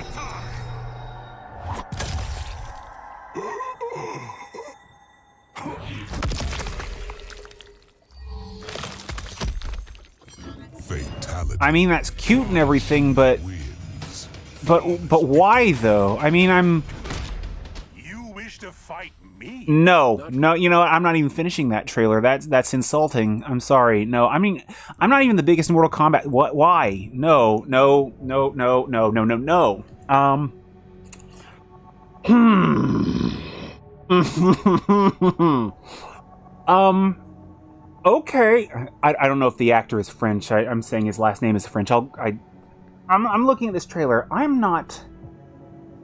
Fatality I mean, that's cute and everything, but wins. why though? I mean, You wish to fight No, you know what? I'm not even finishing that trailer. That's insulting. I'm sorry. No, I mean, I'm not even the biggest Mortal Kombat. What? Why? No. Okay. I don't know if the actor is French. I'm saying his last name is French. I'm looking at this trailer. I'm not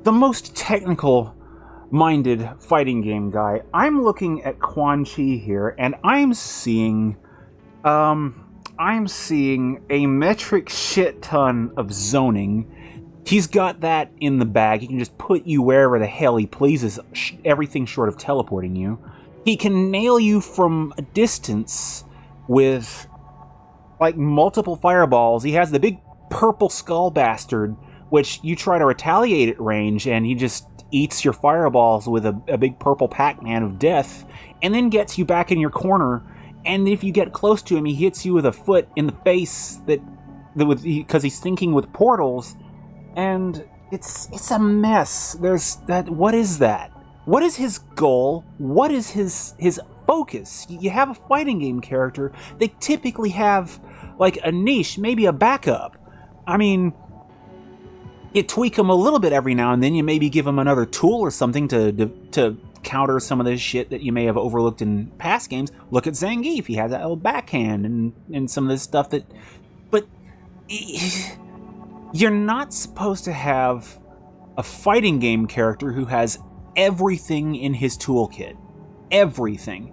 the most technical-minded fighting game guy. I'm looking at Quan Chi here, and I'm seeing a metric shit ton of zoning. He's got that in the bag. He can just put you wherever the hell he pleases, everything short of teleporting you. He can nail you from a distance with, like, multiple fireballs. He has the big purple skull bastard, which you try to retaliate at range, and he just eats your fireballs with a big purple Pac-Man of death, and then gets you back in your corner. And if you get close to him, he hits you with a foot in the face because he's thinking with portals, and it's a mess. There's that. What is that? What is his goal? What is his focus? You have a fighting game character. They typically have like a niche, maybe a backup. I mean, you tweak him a little bit every now and then. You maybe give him another tool or something to counter some of this shit that you may have overlooked in past games. Look at Zangief. He has that little backhand and some of this stuff that... But you're not supposed to have a fighting game character who has everything in his toolkit. Everything.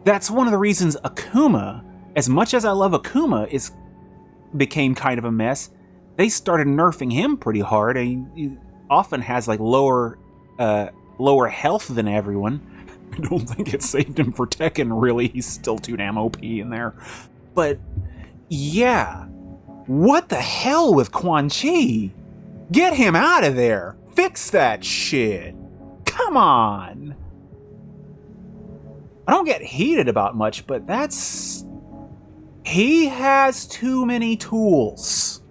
That's one of the reasons Akuma, as much as I love Akuma, became kind of a mess. They started nerfing him pretty hard. He often has like lower health than everyone. I don't think it saved him for Tekken, really. He's still too damn OP in there. But yeah, what the hell with Quan Chi? Get him out of there. Fix that shit. Come on. I don't get heated about much, but he has too many tools.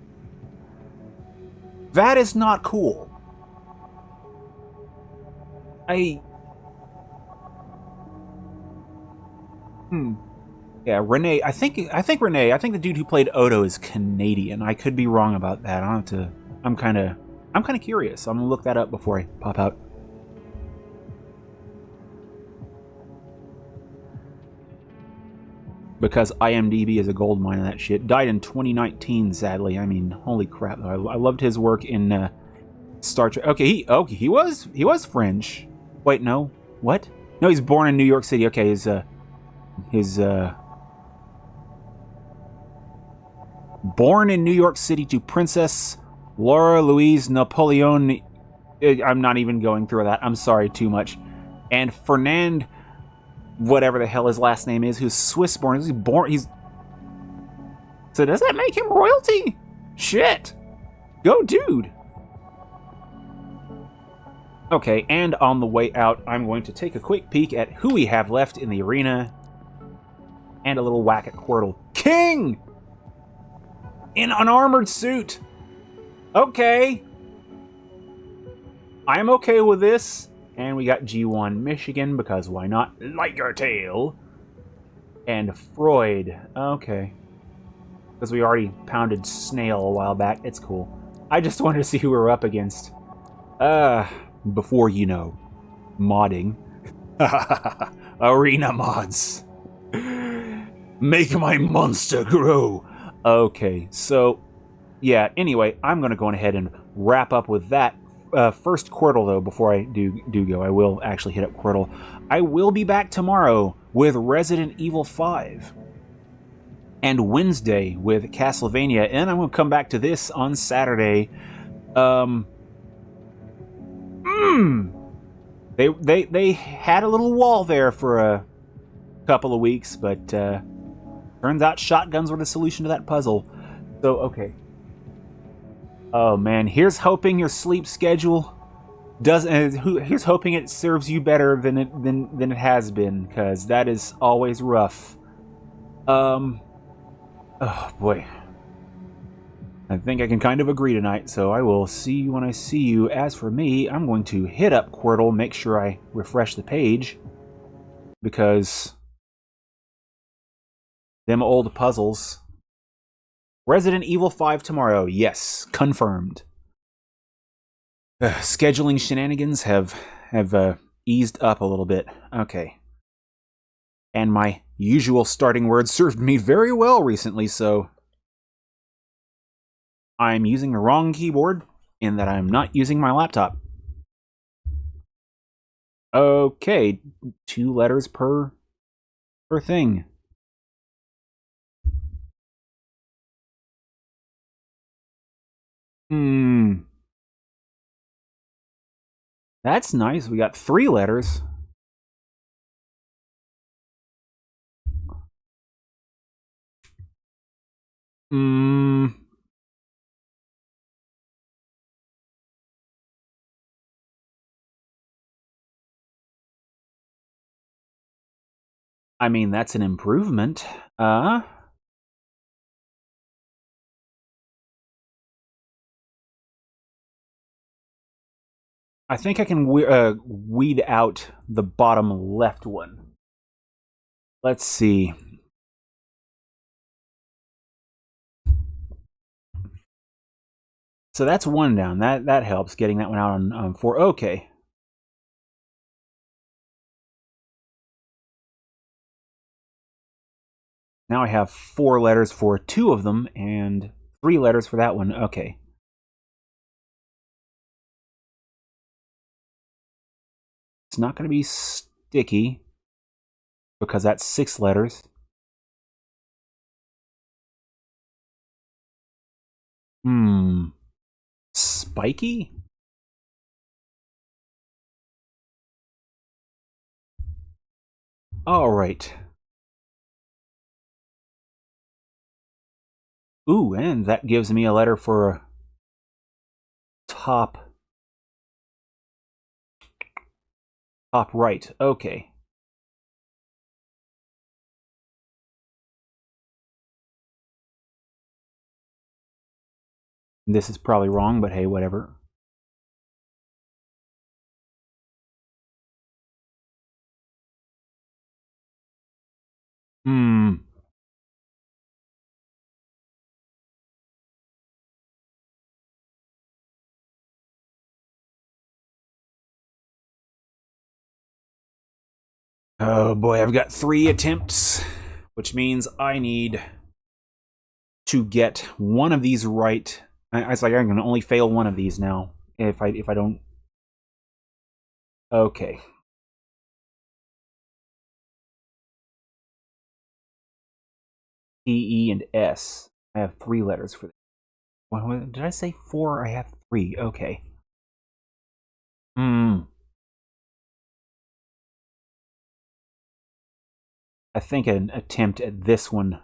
That is not cool. Yeah, Renee. I think the dude who played Odo is Canadian. I could be wrong about that. I'm kind of curious. I'm gonna look that up before I pop out. Because IMDb is a gold mine of that shit. Died in 2019, sadly. I mean, holy crap! I loved his work in Star Trek. Okay, he was French. Wait, no, what? No, he's born in New York City. Okay, his born in New York City to Princess Laura Louise Napoleon. I'm not even going through that. I'm sorry, too much. And Fernand, whatever the hell his last name is, who's Swiss-born. So does that make him royalty? Shit. Go, dude. Okay, and on the way out, I'm going to take a quick peek at who we have left in the arena. And a little whack at Quirtle. King! In an armored suit. Okay. I'm okay with this. And we got G1 Michigan, because why not? Liger Tail. And Freud. Okay. Because we already pounded Snail a while back. It's cool. I just wanted to see who we're up against. Before, modding. Arena mods. Make my monster grow. Okay, so, yeah, anyway, I'm going to go ahead and wrap up with that. First Quirtle, though, before I do go, I will actually hit up Quirtle. I will be back tomorrow with Resident Evil 5. And Wednesday with Castlevania. And I'm going to come back to this on Saturday. They had a little wall there for a couple of weeks, but turns out shotguns were the solution to that puzzle. So, okay. Oh man, here's hoping your sleep schedule here's hoping it serves you better than it has been, because that is always rough. Oh boy. I think I can kind of agree tonight, so I will see you when I see you. As for me, I'm going to hit up Quirtle, make sure I refresh the page, because them old puzzles. Resident Evil 5 tomorrow. Yes, confirmed. Scheduling shenanigans have eased up a little bit. Okay. And my usual starting word served me very well recently, so I'm using the wrong keyboard in that I'm not using my laptop. Okay, 2 letters per thing. That's nice. We got 3 letters. I mean, that's an improvement. I think I can weed out the bottom left one. Let's see. So that's 1 down. That helps, getting that one out on 4. Okay. Now I have 4 letters for 2 of them, and 3 letters for that one. Okay. It's not going to be sticky, because that's 6 letters. Spiky? Alright. Ooh, and that gives me a letter for top right. Okay. This is probably wrong, but hey, whatever. Oh boy, I've got 3 attempts, which means I need to get one of these right. It's like I'm going to only fail one of these now if I don't. Okay. E, E, and S. I have 3 letters for that. Did I say 4? I have 3. Okay. I think an attempt at this one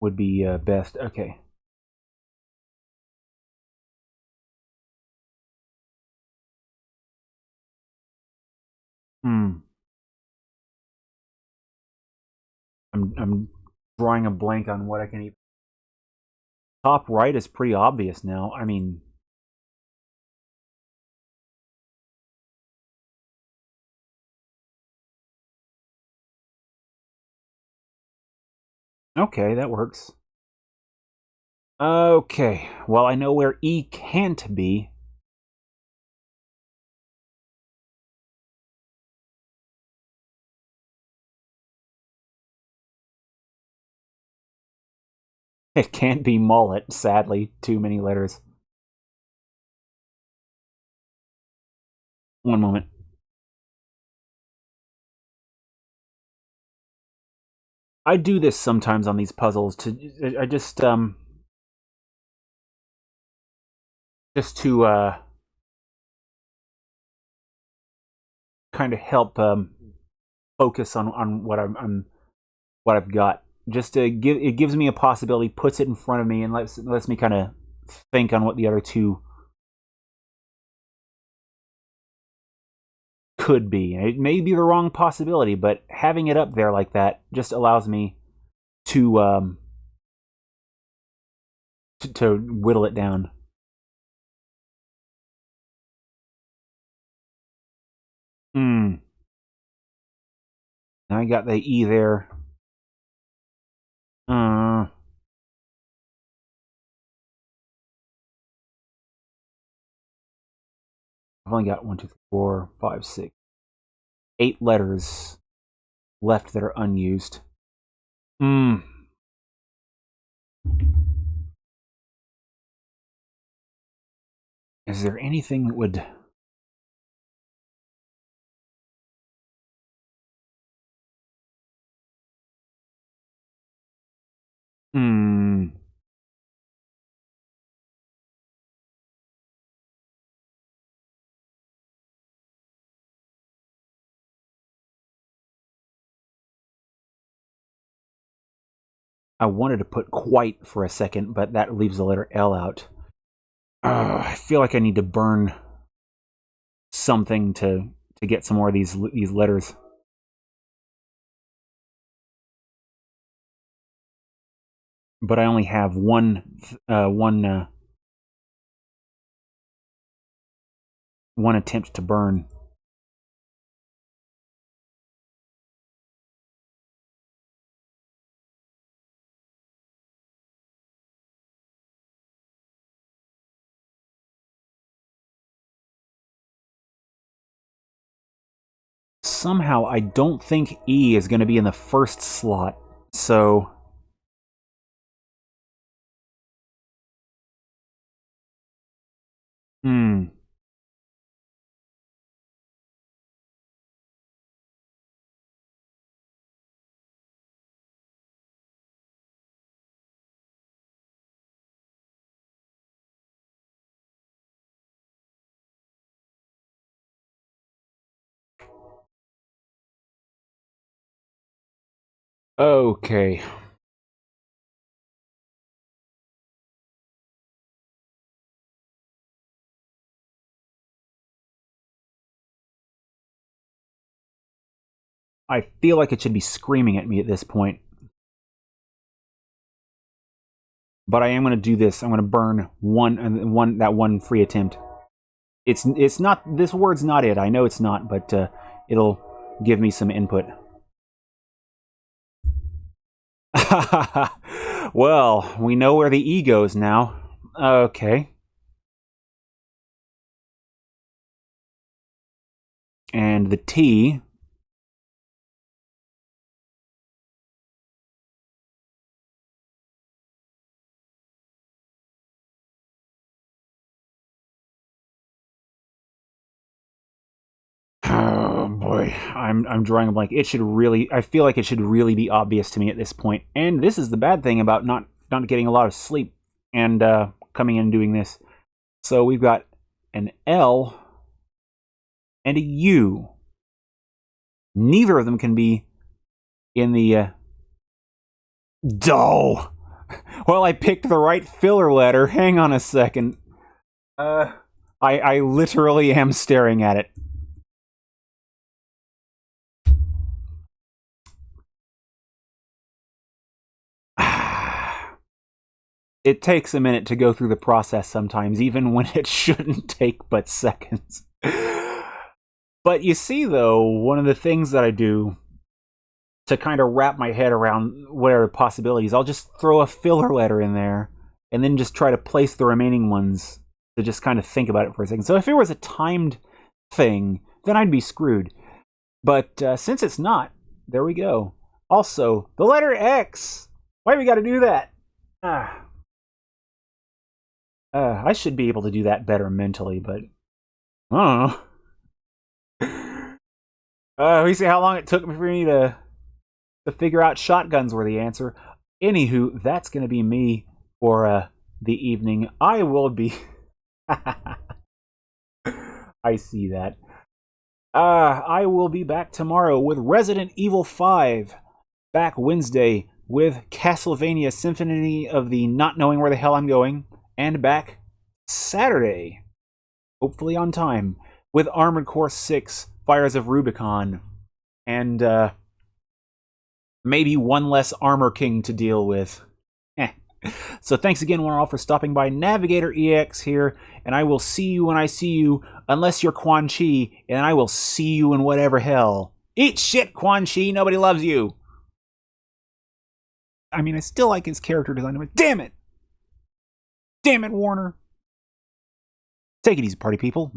would be best. Okay. I'm drawing a blank on what I can even. Top right is pretty obvious now. I mean, okay, that works. Okay, well, I know where E can't be. It can't be mullet, sadly. Too many letters. One moment. I do this sometimes on these puzzles I just to kind of help focus on what what I've got. Just to give it gives me a possibility, puts it in front of me, and lets me kind of think on what the other 2 could be. It may be the wrong possibility, but having it up there like that just allows me to whittle it down. Now I got the E there. I've only got 1, 2, 3, 4, 5, 6, 8 letters left that are unused. Is there anything that would... I wanted to put quite for a second, but that leaves the letter L out. I feel like I need to burn something to get some more of these letters. But I only have one attempt to burn. Somehow, I don't think E is going to be in the first slot, so... Okay. I feel like it should be screaming at me at this point. But I am going to do this. I'm going to burn that one free attempt. It's not, this word's not it. I know it's not, but it'll give me some input. Well, we know where the E goes now. Okay. And the T. Oh boy, I'm drawing a blank. It should really, I feel like it should really be obvious to me at this point. And this is the bad thing about not getting a lot of sleep and coming in and doing this. So we've got an L and a U. Neither of them can be in the Well, I picked the right filler letter. Hang on a second. I literally am staring at it. It takes a minute to go through the process sometimes, even when it shouldn't take but seconds. But you see, though, one of the things that I do to kind of wrap my head around what are the possibilities, I'll just throw a filler letter in there and then just try to place the remaining ones to just kind of think about it for a second. So if it was a timed thing, then I'd be screwed. But since it's not, there we go. Also, the letter X. Why we got to do that? I should be able to do that better mentally, but I don't know. We see how long it took me for me to figure out shotguns were the answer. Anywho, that's going to be me for the evening. I will be... I see that. I will be back tomorrow with Resident Evil 5. Back Wednesday with Castlevania Symphony of the Not Knowing Where the Hell I'm Going. And back Saturday, hopefully on time, with Armored Core 6 Fires of Rubicon, and maybe one less Armor King to deal with. So thanks again, one and all, for stopping by. NavigatorEX here, and I will see you when I see you, unless you're Quan Chi, and I will see you in whatever hell. Eat shit, Quan Chi, nobody loves you! I mean, I still like his character design, but damn it! Damn it, Warner! Take it easy, party people.